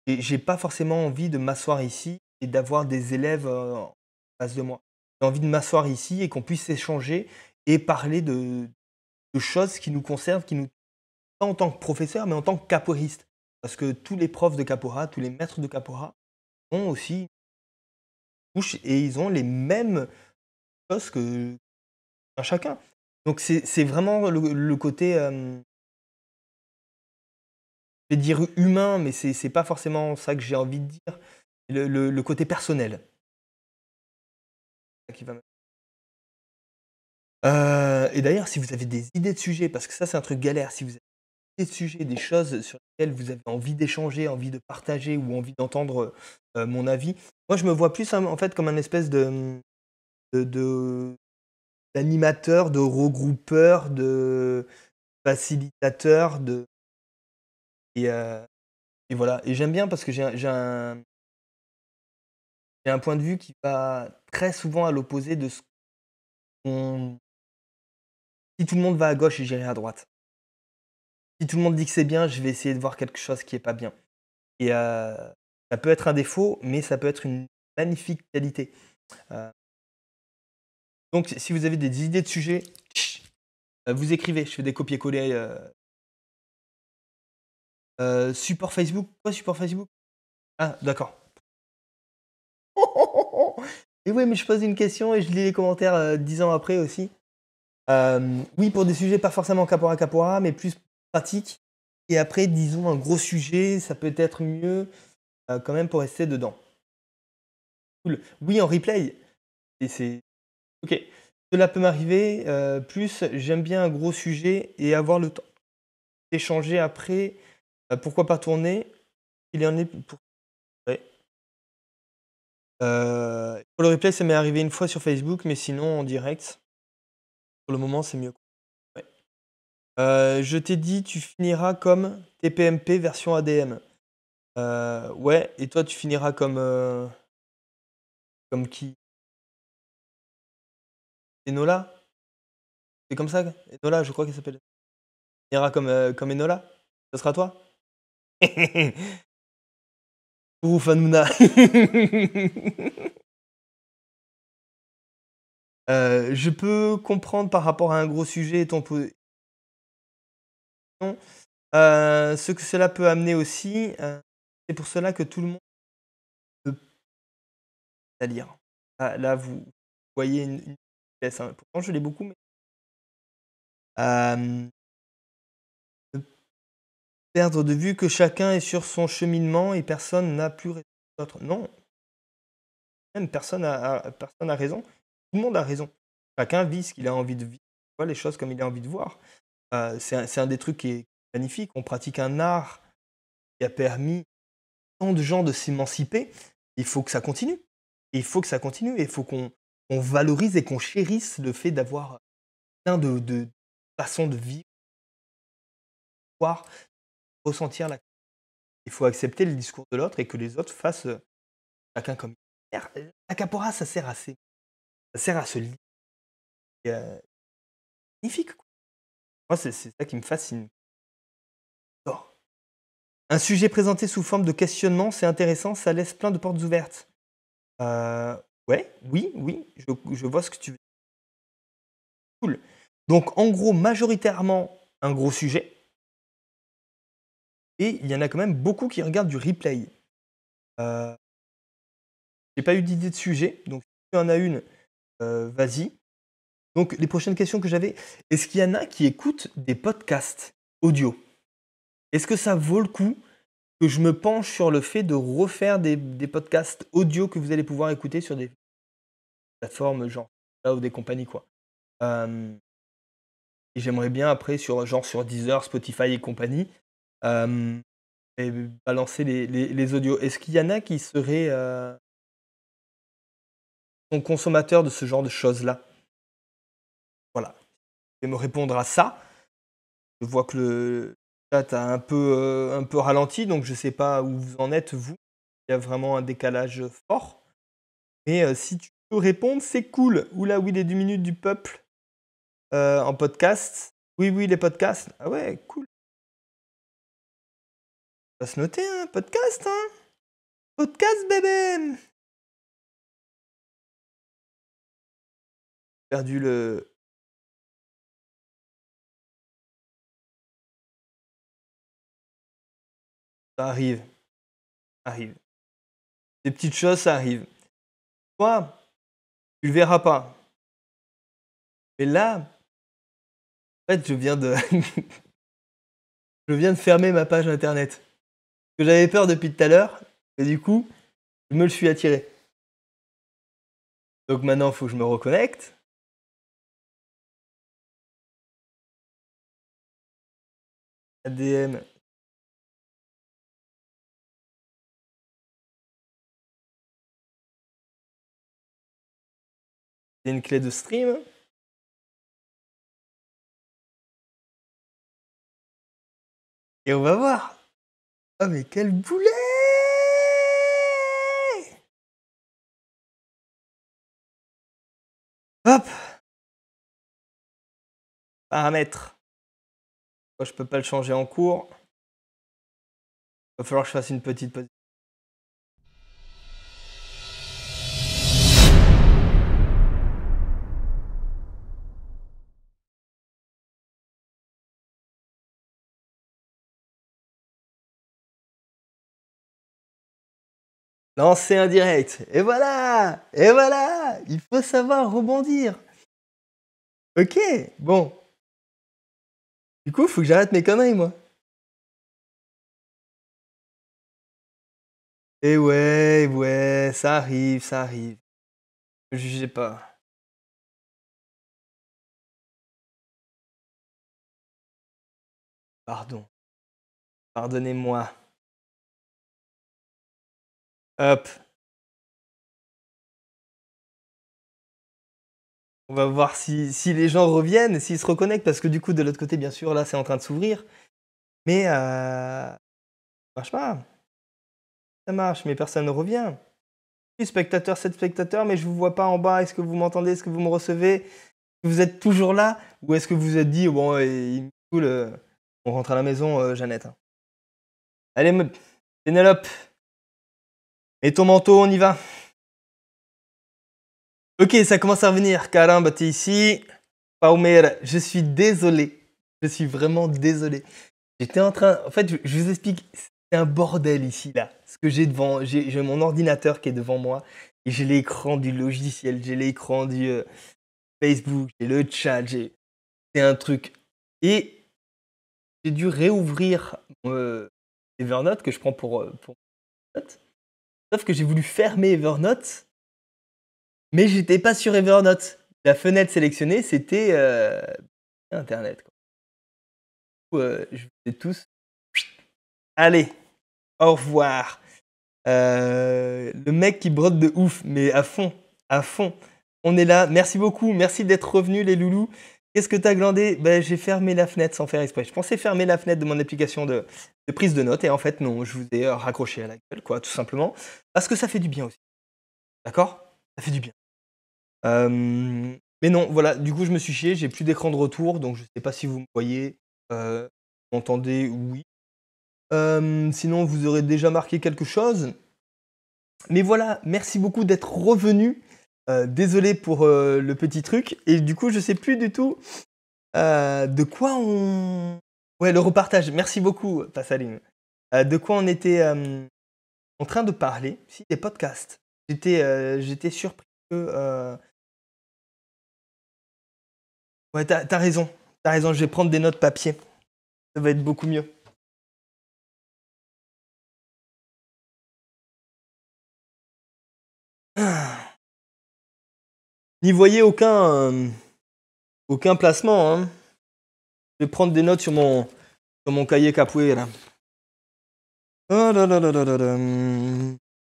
J'ai pas forcément envie de m'asseoir ici et d'avoir des élèves en face de moi. J'ai envie de m'asseoir ici et qu'on puisse échanger et parler de choses qui nous concernent, pas en tant que professeur, mais en tant que capoeiriste. Parce que tous les profs de capoeira, tous les maîtres de capoeira ont aussi touche et ils ont les mêmes choses que chacun. Donc c'est vraiment le côté, je vais dire humain, mais c'est pas forcément ça que j'ai envie de dire. Le côté personnel. Qui va et d'ailleurs, si vous avez des idées de sujets, parce que ça c'est un truc galère, si vous avez des idées de sujets, des choses sur lesquelles vous avez envie d'échanger, envie de partager ou envie d'entendre mon avis, moi je me vois plus en fait comme un espèce d'animateur, de regroupeur, de facilitateur, et voilà. Et j'aime bien parce que j'ai un point de vue qui va très souvent à l'opposé de ce qu'on... Si tout le monde va à gauche, j'irai à droite. Si tout le monde dit que c'est bien, je vais essayer de voir quelque chose qui est pas bien. Et ça peut être un défaut, mais ça peut être une magnifique qualité. Donc, si vous avez des idées de sujets, vous écrivez. Je fais des copier-coller. Support Facebook. Quoi, support Facebook? Ah, d'accord. Et oui, mais je pose une question et je lis les commentaires 10 ans après aussi. Oui, pour des sujets pas forcément capoeira, mais plus pratiques. Et après, disons, un gros sujet, ça peut être mieux quand même pour rester dedans. Cool. Oui, en replay. Et c'est... Ok. Cela peut m'arriver. Plus, j'aime bien un gros sujet et avoir le temps échanger après. Pourquoi pas tourner? Il en est pour. Ouais. Pour le replay, ça m'est arrivé une fois sur Facebook, mais sinon en direct, pour le moment, c'est mieux. Ouais. Je t'ai dit, tu finiras comme TPMP version ADM. Ouais, et toi, tu finiras comme qui? Enola? C'est comme ça? Enola, je crois qu'elle s'appelle. Tu finiras comme Enola? Ce sera toi? Ouf, Hanouna. Je peux comprendre par rapport à un gros sujet ton position. Ce que cela peut amener aussi, c'est pour cela que tout le monde peut à lire. Là, vous voyez une pièce, hein. Pourtant, je l'ai beaucoup, mais ne perdre de vue que chacun est sur son cheminement et personne n'a plus raison que l'autre. Non, même personne a raison. Tout le monde a raison. Chacun vit ce qu'il a envie de vivre, voit les choses comme il a envie de voir. C'est un des trucs qui est magnifique. On pratique un art qui a permis tant de gens de s'émanciper. Il faut que ça continue. Et il faut que ça continue. Et il faut qu'on valorise et qu'on chérisse le fait d'avoir plein de façons de vivre, voir, ressentir la. Il faut accepter le discours de l'autre et que les autres fassent chacun comme il veut. La capora, ça sert à se lier. Magnifique, quoi. Moi, c'est ça qui me fascine. Oh. Un sujet présenté sous forme de questionnement, c'est intéressant, ça laisse plein de portes ouvertes. Ouais, oui, je vois ce que tu veux dire. Cool. Donc, en gros, majoritairement, un gros sujet. Et il y en a quand même beaucoup qui regardent du replay. J'ai pas eu d'idée de sujet, donc si tu en as une, vas-y. Donc, les prochaines questions que j'avais, est-ce qu'il y en a qui écoutent des podcasts audio? Est-ce que ça vaut le coup que je me penche sur le fait de refaire des podcasts audio que vous allez pouvoir écouter sur des plateformes genre là ou des compagnies, quoi? Et j'aimerais bien après sur Deezer, Spotify et compagnie, et balancer les audios. Est-ce qu'il y en a qui seraient sont consommateurs de ce genre de choses-là? Voilà. Et me répondre à ça. Je vois que le chat a un peu ralenti, donc je ne sais pas où vous en êtes, vous. Il y a vraiment un décalage fort. Mais si tu peux répondre, c'est cool. Oula, oui, les 2 minutes du peuple en podcast. Oui, les podcasts. Ah ouais, cool. Ça va se noter, hein, podcast, hein. Podcast, bébé. Perdu le. Ça arrive. Arrive. Des petites choses, ça arrive. Toi, tu le verras pas. Mais là, en fait, je viens de fermer ma page internet. Parce que j'avais peur depuis tout à l'heure, et du coup, je me le suis attiré. Donc maintenant, il faut que je me reconnecte. ADM. C'est une clé de stream. Et on va voir. Oh mais quel boulet! Hop! Paramètres. Moi, je peux pas le changer en cours. Il va falloir que je fasse une petite pause. Lancer un direct. Et voilà! Et voilà! Il faut savoir rebondir. Ok, bon. Du coup, il faut que j'arrête mes conneries, moi. Et ouais, ça arrive, ça arrive. Ne jugez pas. Pardon. Pardonnez-moi. Hop. On va voir si les gens reviennent, s'ils se reconnectent, parce que du coup, de l'autre côté, bien sûr, là, c'est en train de s'ouvrir. Mais ça marche pas. Ça marche, mais personne ne revient. 6 spectateurs, 7 spectateurs, mais je vous vois pas en bas. Est-ce que vous m'entendez? Est-ce que vous me recevez? Est-ce que vous êtes toujours là? Ou est-ce que vous vous êtes dit, bon, il me saoule, on rentre à la maison, Jeannette. Allez, Pénélope, mets ton manteau, on y va. Ok, ça commence à revenir. Caramba, t'es ici. Palmeira, je suis désolé. Je suis vraiment désolé. J'étais en train... En fait, je vous explique. C'est un bordel ici, là. Ce que j'ai devant... J'ai mon ordinateur qui est devant moi. Et j'ai l'écran du logiciel. J'ai l'écran du Facebook. J'ai le chat. C'est un truc. Et j'ai dû réouvrir Evernote que je prends pour Note. Sauf que j'ai voulu fermer Evernote. Mais j'étais pas sur Evernote. La fenêtre sélectionnée, c'était Internet. Quoi. Je vous ai tous. Allez, au revoir. Le mec qui brode de ouf, mais à fond, à fond. On est là. Merci beaucoup. Merci d'être revenus, les loulous. Qu'est-ce que t'as glandé? J'ai fermé la fenêtre sans faire exprès. Je pensais fermer la fenêtre de mon application de prise de notes. Et en fait, non, je vous ai raccroché à la gueule, quoi, tout simplement. Parce que ça fait du bien aussi. D'accord? Ça fait du bien. Mais non, voilà, du coup, je me suis chié. J'ai plus d'écran de retour. Donc, je sais pas si vous me voyez. M'entendez? Oui. Sinon, vous aurez déjà marqué quelque chose. Mais voilà, merci beaucoup d'être revenu. Désolé pour le petit truc. Et du coup, je sais plus du tout de quoi on... Ouais, le repartage. Merci beaucoup, Passaline. De quoi on était en train de parler. Si, des podcasts. J'étais surpris que... Ouais, t'as raison. T'as raison, je vais prendre des notes papier. Ça va être beaucoup mieux. N'y voyez aucun placement. Hein. Je vais prendre des notes sur mon cahier capoeira. Oh là là là là là là.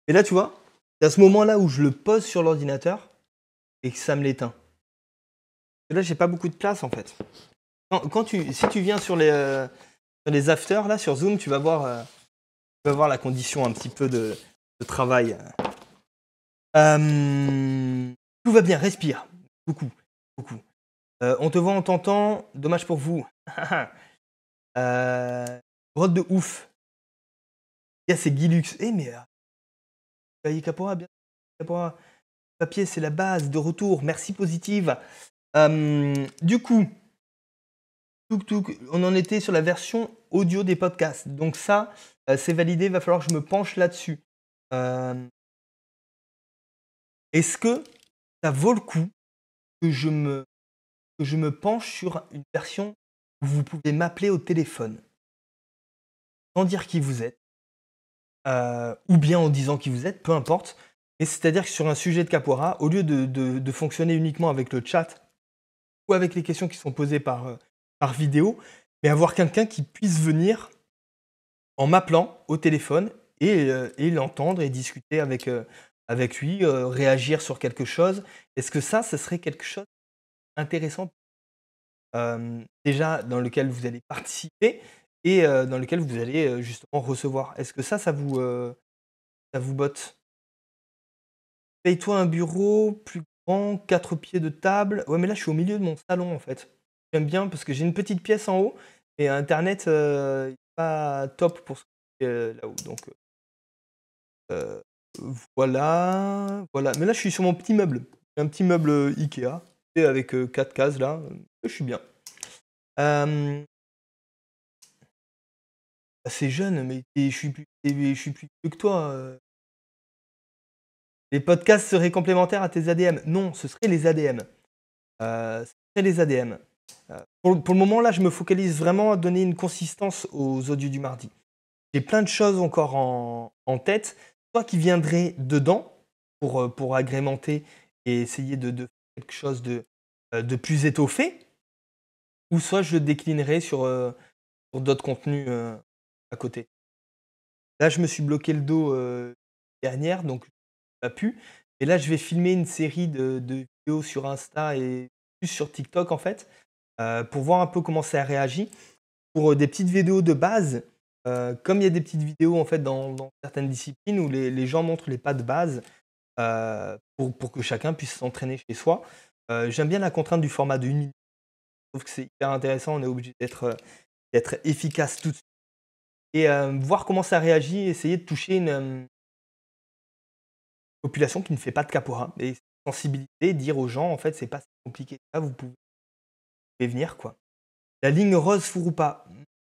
Et là, tu vois, c'est à ce moment-là où je le pose sur l'ordinateur et que ça me l'éteint. Et là, j'ai pas beaucoup de place en fait. Si tu viens sur les afters, là, sur Zoom, tu vas voir la condition un petit peu de travail. Tout va bien, respire. Beaucoup. On te voit, on t'entend. Dommage pour vous. Brode de ouf. Il y a c'est Guilux. Mais Cahier Capora, bien. Capora. Papier, c'est la base de retour. Merci positive. Du coup, on en était sur la version audio des podcasts. Donc ça, c'est validé. Il va falloir que je me penche là-dessus. Est-ce que ça vaut le coup que je me penche sur une version où vous pouvez m'appeler au téléphone sans dire qui vous êtes, ou bien en disant qui vous êtes, peu importe. Et c'est-à-dire que sur un sujet de Capora, au lieu de fonctionner uniquement avec le chat ou avec les questions qui sont posées par vidéo, mais avoir quelqu'un qui puisse venir en m'appelant au téléphone et l'entendre et discuter avec lui, réagir sur quelque chose. Est-ce que ça serait quelque chose d'intéressant déjà dans lequel vous allez participer et dans lequel vous allez justement recevoir. Est-ce que ça vous botte? Paye-toi un bureau plus grand, 4 pieds de table. Ouais, mais là, je suis au milieu de mon salon, en fait. J'aime bien parce que j'ai une petite pièce en haut et Internet n'est pas top pour ce qui est là-haut. Donc, voilà. Mais là, je suis sur mon petit meuble. Un petit meuble Ikea avec 4 cases, là. Je suis bien. C'est jeune, mais je suis plus vieux que toi. Les podcasts seraient complémentaires à tes ADM. Non, ce seraient les ADM. Pour le moment, là, je me focalise vraiment à donner une consistance aux audios du mardi. J'ai plein de choses encore en tête, soit qui viendraient dedans pour agrémenter et essayer de faire quelque chose de plus étoffé, ou soit je déclinerai sur sur d'autres contenus à côté. Là, je me suis bloqué le dos dernière, donc pas pu. Et là, je vais filmer une série de vidéos sur Insta et plus sur TikTok en fait, pour voir un peu comment ça réagit. Pour des petites vidéos de base, comme il y a des petites vidéos en fait dans certaines disciplines où les gens montrent les pas de base pour que chacun puisse s'entraîner chez soi. J'aime bien la contrainte du format de 1 minute. Je trouve que c'est hyper intéressant, on est obligé d'être efficace tout de suite. Et voir comment ça réagit, essayer de toucher une population qui ne fait pas de capoeira. Et sensibiliser, dire aux gens, en fait, c'est pas si compliqué que ça, vous pouvez venir, quoi. La ligne rose Furupa,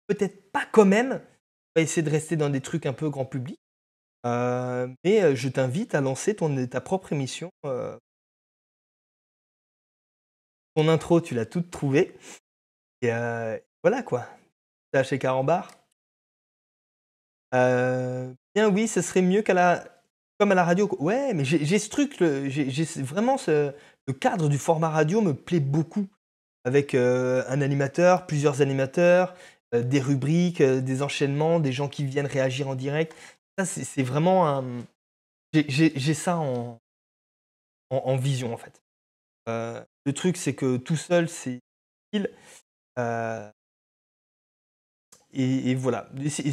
peut-être pas quand même. On va essayer de rester dans des trucs un peu grand public. Mais je t'invite à lancer ta propre émission. Ton intro, tu l'as toute trouvée. Et voilà, quoi. T'as chez Carambar. Bien oui, ce serait mieux comme à la radio. Ouais, mais j'ai ce truc, j'ai vraiment le cadre du format radio me plaît beaucoup. Avec un animateur, plusieurs animateurs, des rubriques, des enchaînements, des gens qui viennent réagir en direct. Ça, c'est vraiment un. J'ai ça en vision, en fait. Le truc, c'est que tout seul, c'est difficile. Et voilà.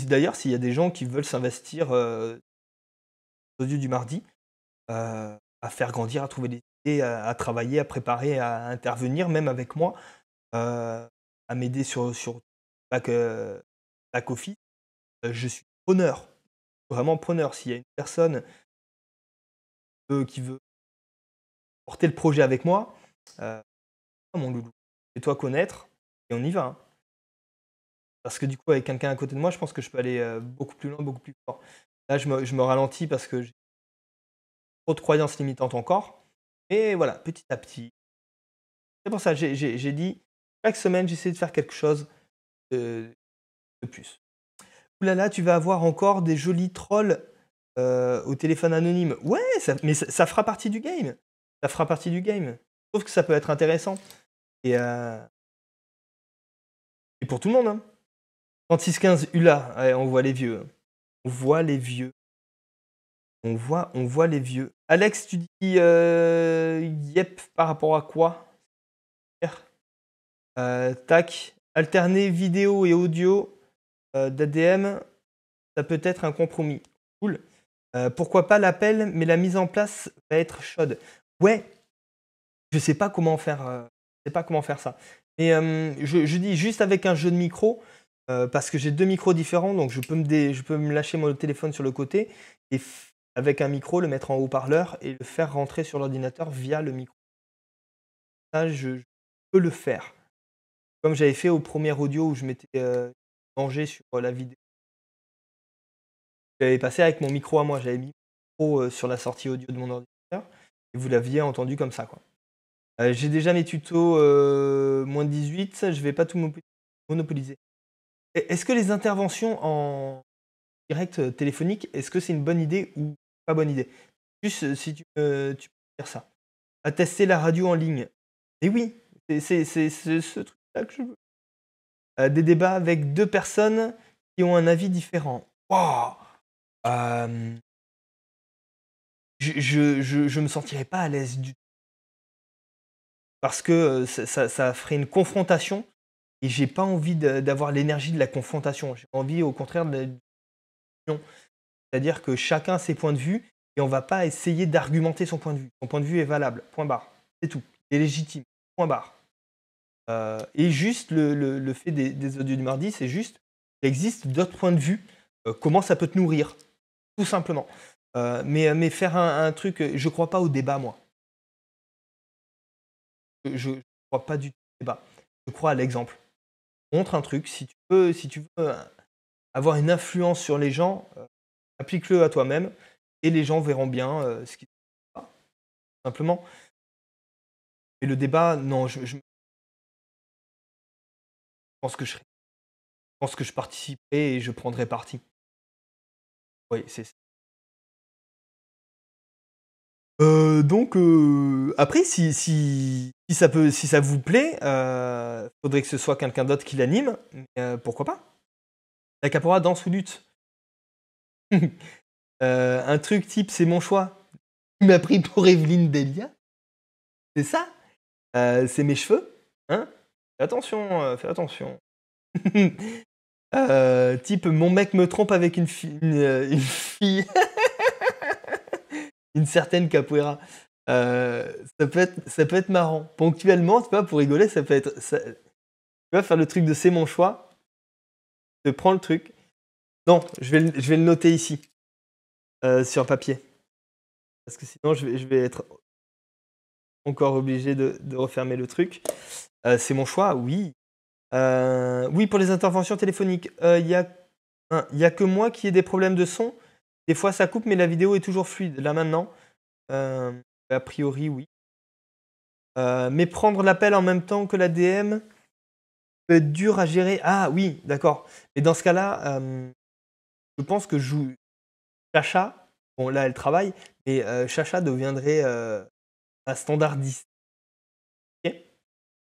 D'ailleurs, s'il y a des gens qui veulent s'investir audio du mardi, à faire grandir, à trouver des idées, à travailler, à préparer, à intervenir, même avec moi, à m'aider sur back office, je suis preneur, vraiment preneur. S'il y a une personne qui veut porter le projet avec moi, mon loulou, fais-toi connaître et on y va, hein. Parce que du coup, avec quelqu'un à côté de moi, je pense que je peux aller beaucoup plus loin, beaucoup plus fort. Là, je me ralentis parce que j'ai trop de croyances limitantes encore. Et voilà, petit à petit. C'est pour ça que j'ai dit, chaque semaine, j'essaie de faire quelque chose de plus. Ouh là là, tu vas avoir encore des jolis trolls au téléphone anonyme. Ouais, mais ça fera partie du game. Ça fera partie du game. Je trouve que ça peut être intéressant. Et pour tout le monde, hein. 3615 Hula, ouais, on voit les vieux. On voit les vieux. On voit les vieux. Alex, tu dis yep par rapport à quoi? Tac. Alterner vidéo et audio d'ADM, ça peut être un compromis. Cool. Pourquoi pas l'appel, mais la mise en place va être chaude. Ouais. Je sais pas comment faire. Je sais pas comment faire ça. Mais je dis juste avec un jeu de micro. Parce que j'ai 2 micros différents, donc je peux me lâcher mon téléphone sur le côté et avec un micro, le mettre en haut-parleur et le faire rentrer sur l'ordinateur via le micro. Ça, je peux le faire. Comme j'avais fait au premier audio où je m'étais mangé sur la vidéo. J'avais passé avec mon micro à moi, j'avais mis le micro sur la sortie audio de mon ordinateur et vous l'aviez entendu comme ça, quoi. J'ai déjà mes tutos moins de 18, je vais pas tout monopoliser. Est-ce que les interventions en direct téléphonique, est-ce que c'est une bonne idée ou pas bonne idée? Juste si tu peux dire ça. À tester la radio en ligne. Et oui, c'est ce truc-là que je veux. Des débats avec 2 personnes qui ont un avis différent. Waouh! Je me sentirais pas à l'aise du tout. Parce que ça ferait une confrontation et j'ai pas envie d'avoir l'énergie de la confrontation. J'ai envie au contraire de la discussion. C'est-à-dire que chacun a ses points de vue et on va pas essayer d'argumenter son point de vue. Son point de vue est valable, point barre. C'est tout. Il est légitime, point barre. Et juste le fait des audios du mardi, c'est juste qu'il existe d'autres points de vue. Comment ça peut te nourrir, tout simplement. Mais faire un truc, je crois pas au débat, moi. Je crois pas du tout au débat. Je crois à l'exemple. Montre un truc, si tu veux avoir une influence sur les gens, applique-le à toi-même et les gens verront bien ce qui te passe. Simplement. Et le débat, non, je pense que je participerai et je prendrai parti. Oui, c'est ça. Donc après si ça vous plaît, faudrait que ce soit quelqu'un d'autre qui l'anime, mais pourquoi pas? La capoeira danse ou lutte? Un truc type c'est mon choix. Tu m'as pris pour Evelyne Delia? C'est ça? C'est mes cheveux? Hein? Fais attention, fais attention. Type mon mec me trompe avec une fille. Une certaine capoeira. Ça peut être marrant. Ponctuellement, tu vois, pour rigoler, ça peut être. Tu vas faire le truc de c'est mon choix. Je prends le truc. Non, je vais le noter ici. Sur papier. Parce que sinon, je vais être encore obligé de refermer le truc. C'est mon choix, oui. Oui, pour les interventions téléphoniques. Il y a que moi qui ai des problèmes de son. Des fois, ça coupe, mais la vidéo est toujours fluide. Là, maintenant, a priori, oui. Mais prendre l'appel en même temps que la DM peut être dur à gérer. Ah oui, d'accord. Et dans ce cas-là, je pense que Chacha, bon là elle travaille, mais Chacha deviendrait un standardiste. Okay.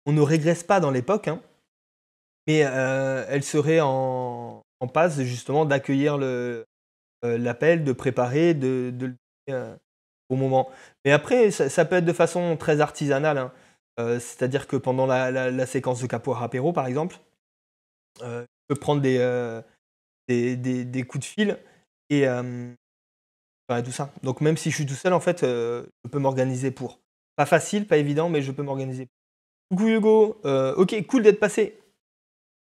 On ne régresse pas dans l'époque, hein, mais elle serait en passe justement d'accueillir l'appel, de préparer, de le donner au moment. Mais après, ça peut être de façon très artisanale, hein. C'est-à-dire que pendant la séquence de capoeira apéro, par exemple, je peux prendre des coups de fil et enfin, tout ça. Donc même si je suis tout seul, en fait, je peux m'organiser pour. Pas facile, pas évident, mais je peux m'organiser. Coucou Hugo, ok, cool d'être passé.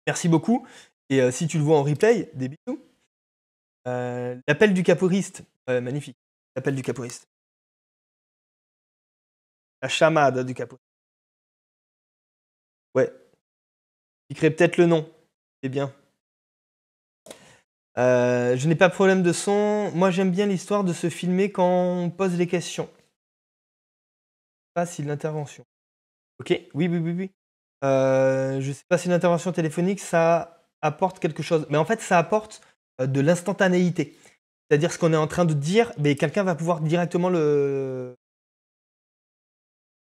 Merci beaucoup. Et si tu le vois en replay, des bisous. L'appel du capoeiriste, magnifique. L'appel du capoeiriste. La chamade du capoeiriste. Ouais. Il crée peut-être le nom. C'est bien. Je n'ai pas de problème de son. Moi, j'aime bien l'histoire de se filmer quand on pose les questions. Pas si l'intervention. Ok, oui. Je ne sais pas si l'intervention téléphonique, ça apporte quelque chose. Mais en fait, ça apporte de l'instantanéité. C'est-à-dire ce qu'on est en train de dire, mais quelqu'un va pouvoir directement le...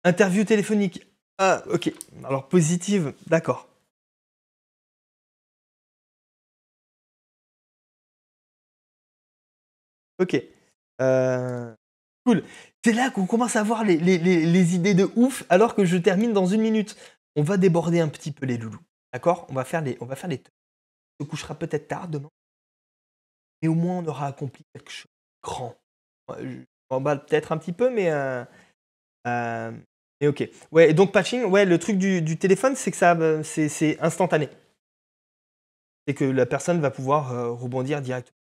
Interview téléphonique. Ah, ok. Alors, positive, d'accord. Ok. Cool. C'est là qu'on commence à voir les idées de ouf, alors que je termine dans 1 minute. On va déborder un petit peu les loulous. D'accord? On va faire les tests. On se couchera peut-être tard demain. Mais au moins, on aura accompli quelque chose de grand. Je m'emballe peut-être un petit peu, mais ok. Ouais, et donc patching, ouais, le truc du téléphone, c'est que c'est instantané. C'est que la personne va pouvoir rebondir directement.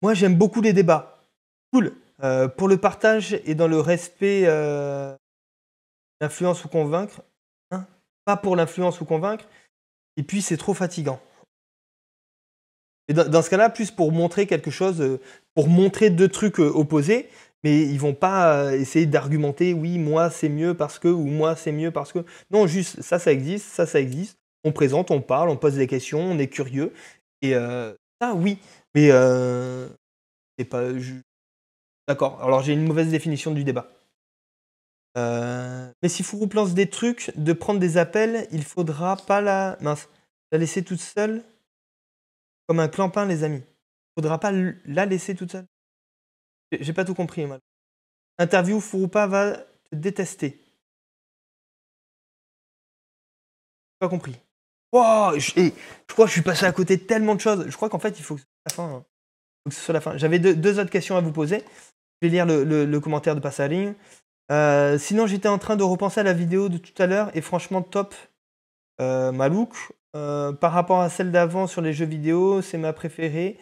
Moi, j'aime beaucoup les débats. Cool. Pour le partage et dans le respect, l'influence ou convaincre. Hein, pas pour l'influence ou convaincre. Et puis, c'est trop fatigant. Et dans ce cas-là, plus pour montrer quelque chose, pour montrer 2 trucs opposés, mais ils vont pas essayer d'argumenter, oui, moi c'est mieux parce que, ou moi c'est mieux parce que. Non, juste ça existe, ça existe. On présente, on parle, on pose des questions, on est curieux. Et ça, oui. Mais c'est pas. D'accord. Alors j'ai une mauvaise définition du débat. Mais si Fouroup lance des trucs, de prendre des appels, il faudra pas la laisser toute seule. Comme un clampin, les amis. Faudra pas la laisser toute seule. J'ai pas tout compris, moi. Interview, Fouroupa va te détester. Pas compris. Wow, je crois que je suis passé à côté de tellement de choses. Je crois qu'en fait, il faut que ce soit la fin. Hein. Faut que ce soit la fin. J'avais deux autres questions à vous poser. Je vais lire le commentaire de Passaline. Sinon, j'étais en train de repenser à la vidéo de tout à l'heure et franchement, top. Malouk. Par rapport à celle d'avant sur les jeux vidéo, c'est ma préférée.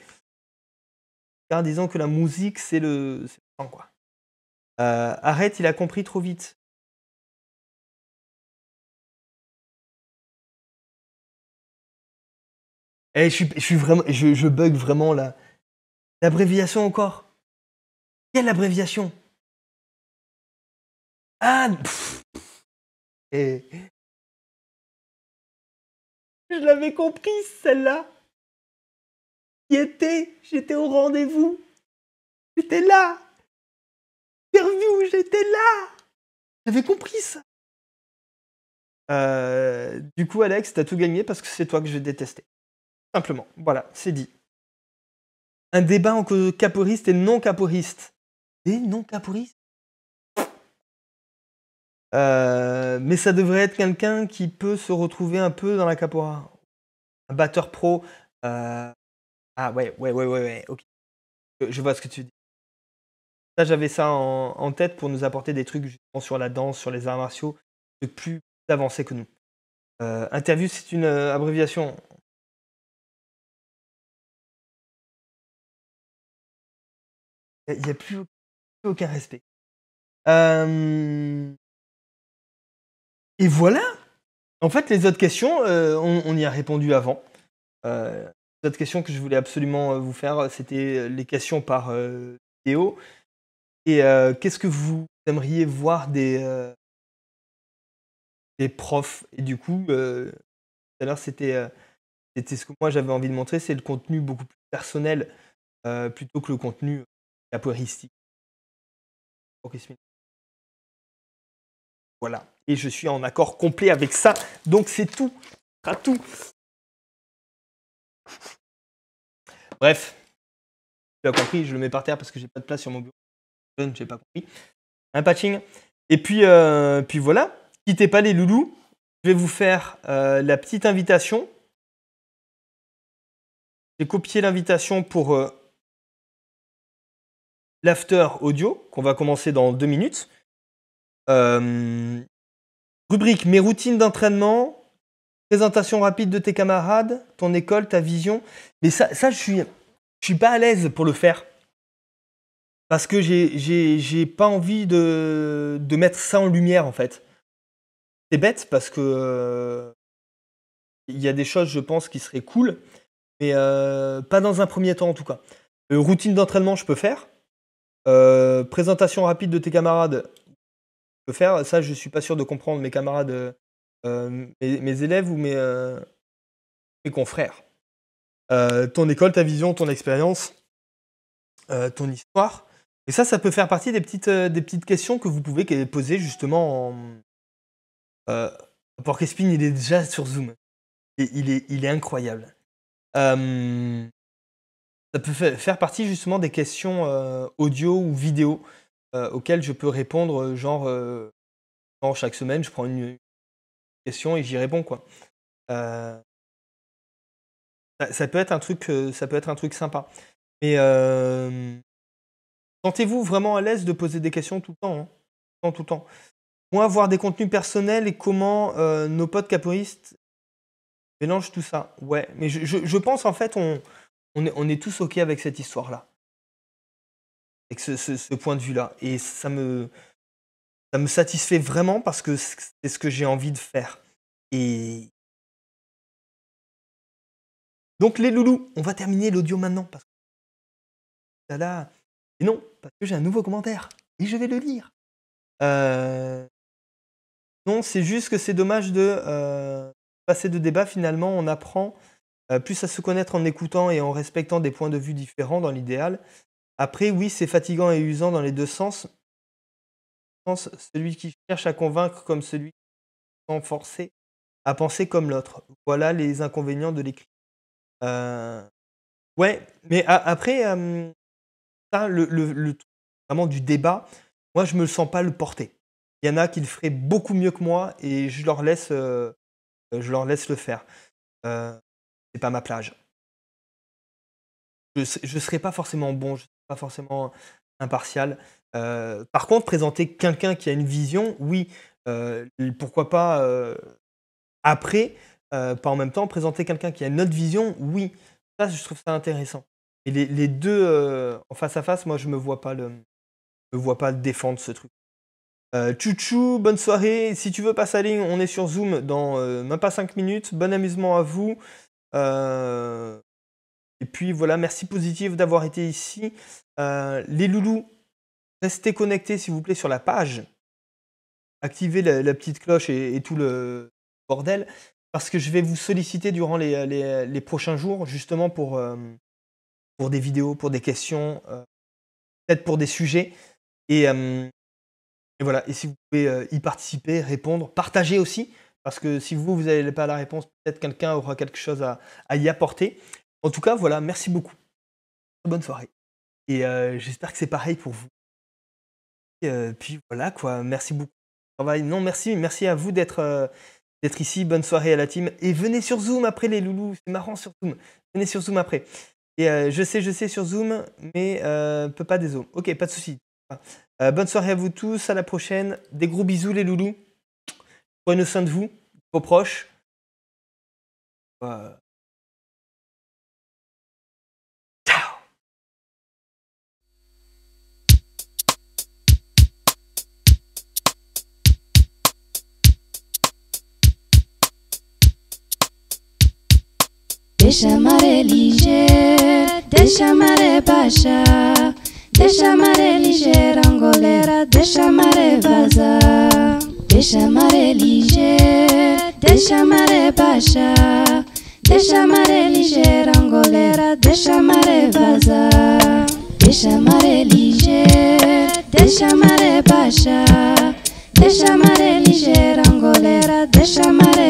Car disons que la musique, c'est le temps, quoi. Arrête, il a compris trop vite. Je suis vraiment, je bug vraiment là. L'abréviation encore. Quelle abréviation? Ah, et je l'avais compris celle-là. J'étais au rendez-vous. J'étais là. Interview, j'étais là. J'avais compris ça. Du coup, Alex, t'as tout gagné parce que c'est toi que je vais détester. Simplement. Voilà, c'est dit. Un débat entre capoeistes et non-capoeistes. Et non-capoeistes mais ça devrait être quelqu'un qui peut se retrouver un peu dans la capoeira. Un batteur pro. Ah ouais, ok. Je vois ce que tu dis. Ça, j'avais ça en tête pour nous apporter des trucs justement sur la danse, sur les arts martiaux, de plus avancés que nous. Interview, c'est une abréviation. Il n'y a plus aucun respect. Et voilà. En fait, les autres questions, on y a répondu avant. Les autres questions que je voulais absolument vous faire, c'était les questions par vidéo. Et qu'est-ce que vous aimeriez voir des profs? Et du coup, tout à l'heure, c'était ce que moi j'avais envie de montrer, c'est le contenu beaucoup plus personnel plutôt que le contenu capoeiristique. Voilà. Et je suis en accord complet avec ça. Donc c'est tout. À tout. Bref. Tu as compris, je le mets par terre parce que j'ai pas de place sur mon bureau. J'ai pas compris. Un patching. Et puis voilà. Quittez pas les loulous. Je vais vous faire la petite invitation. J'ai copié l'invitation pour l'after audio qu'on va commencer dans 2 minutes. Rubrique mes routines d'entraînement, présentation rapide de tes camarades, ton école, ta vision. Mais ça je suis pas à l'aise pour le faire. Parce que j'ai pas envie de mettre ça en lumière en fait. C'est bête parce que il y a des choses je pense qui seraient cool, mais pas dans un premier temps en tout cas. Routine d'entraînement je peux faire. Présentation rapide de tes camarades, je peux faire. Ça je suis pas sûr de comprendre mes camarades, mes élèves ou mes confrères. Ton école, ta vision, ton expérience, ton histoire. Et ça peut faire partie des petites questions que vous pouvez poser justement en... Porc-Espine, il est déjà sur Zoom. Et il est incroyable. Ça peut faire partie justement des questions audio ou vidéo auxquelles je peux répondre genre chaque semaine, je prends une question et j'y réponds quoi. Ça peut être un truc sympa. Mais sentez-vous vraiment à l'aise de poser des questions tout le temps, hein. Tout le temps. Moi, voir des contenus personnels et comment nos potes capoeiristes mélangent tout ça. Ouais, mais je pense en fait on est tous ok avec cette histoire-là, avec ce point de vue-là, et ça me satisfait vraiment parce que c'est ce que j'ai envie de faire. Et donc les loulous, on va terminer l'audio maintenant parce que là, et non, parce que j'ai un nouveau commentaire et je vais le lire. Non, c'est juste que c'est dommage de passer de débat. Finalement, on apprend plus à se connaître en écoutant et en respectant des points de vue différents dans l'idéal. Après, oui, c'est fatigant et usant dans les deux sens. Celui qui cherche à convaincre comme celui qui se sent forcé à penser comme l'autre. Voilà les inconvénients de l'écrit. Ouais, mais après, ça, le truc vraiment du débat, moi, je me sens pas le porter. Il y en a qui le feraient beaucoup mieux que moi et je leur laisse le faire. C'est pas ma plage. Je serai pas forcément bon, je serai pas forcément impartial. Par contre, présenter quelqu'un qui a une vision, oui, pourquoi pas après, pas en même temps, présenter quelqu'un qui a une autre vision, oui. Ça, je trouve ça intéressant. Et les deux en face à face, moi, je me vois pas le défendre ce truc. Chouchou, bonne soirée. Si tu veux passer à la ligne, on est sur Zoom dans même pas 5 minutes. Bon amusement à vous. Et puis voilà, merci Positive d'avoir été ici. Les loulous, restez connectés s'il vous plaît sur la page. Activez la petite cloche et tout le bordel. Parce que je vais vous solliciter durant les prochains jours, justement pour des vidéos, pour des questions, peut-être pour des sujets. Et voilà, et si vous pouvez y participer, répondre, partager aussi. parce que si vous n'avez pas la réponse, peut-être quelqu'un aura quelque chose à y apporter. En tout cas, voilà, merci beaucoup. Bonne soirée. Et j'espère que c'est pareil pour vous. Et puis voilà, quoi. Merci beaucoup. Non, merci à vous d'être ici. Bonne soirée à la team. Et venez sur Zoom après, les loulous. C'est marrant sur Zoom. Venez sur Zoom après. Et je sais sur Zoom, mais peut pas des Zooms. Ok, pas de souci. Bonne soirée à vous tous. À la prochaine. Des gros bisous, les loulous. Prenez soin de vous, vos proches. Ciao. Deixa a maré ligeira, deixa a maré baixa, deixa a maré ligeira, angoleira, deixa a maré vazar. Deixa a maré ligeira, deixa a maré baixa, deixa a maré ligeira, angoleira, deixa a maré vazar. Deixa a maré ligeira, deixa a maré baixa, deixa a maré ligeira, angoleira, deixa a maré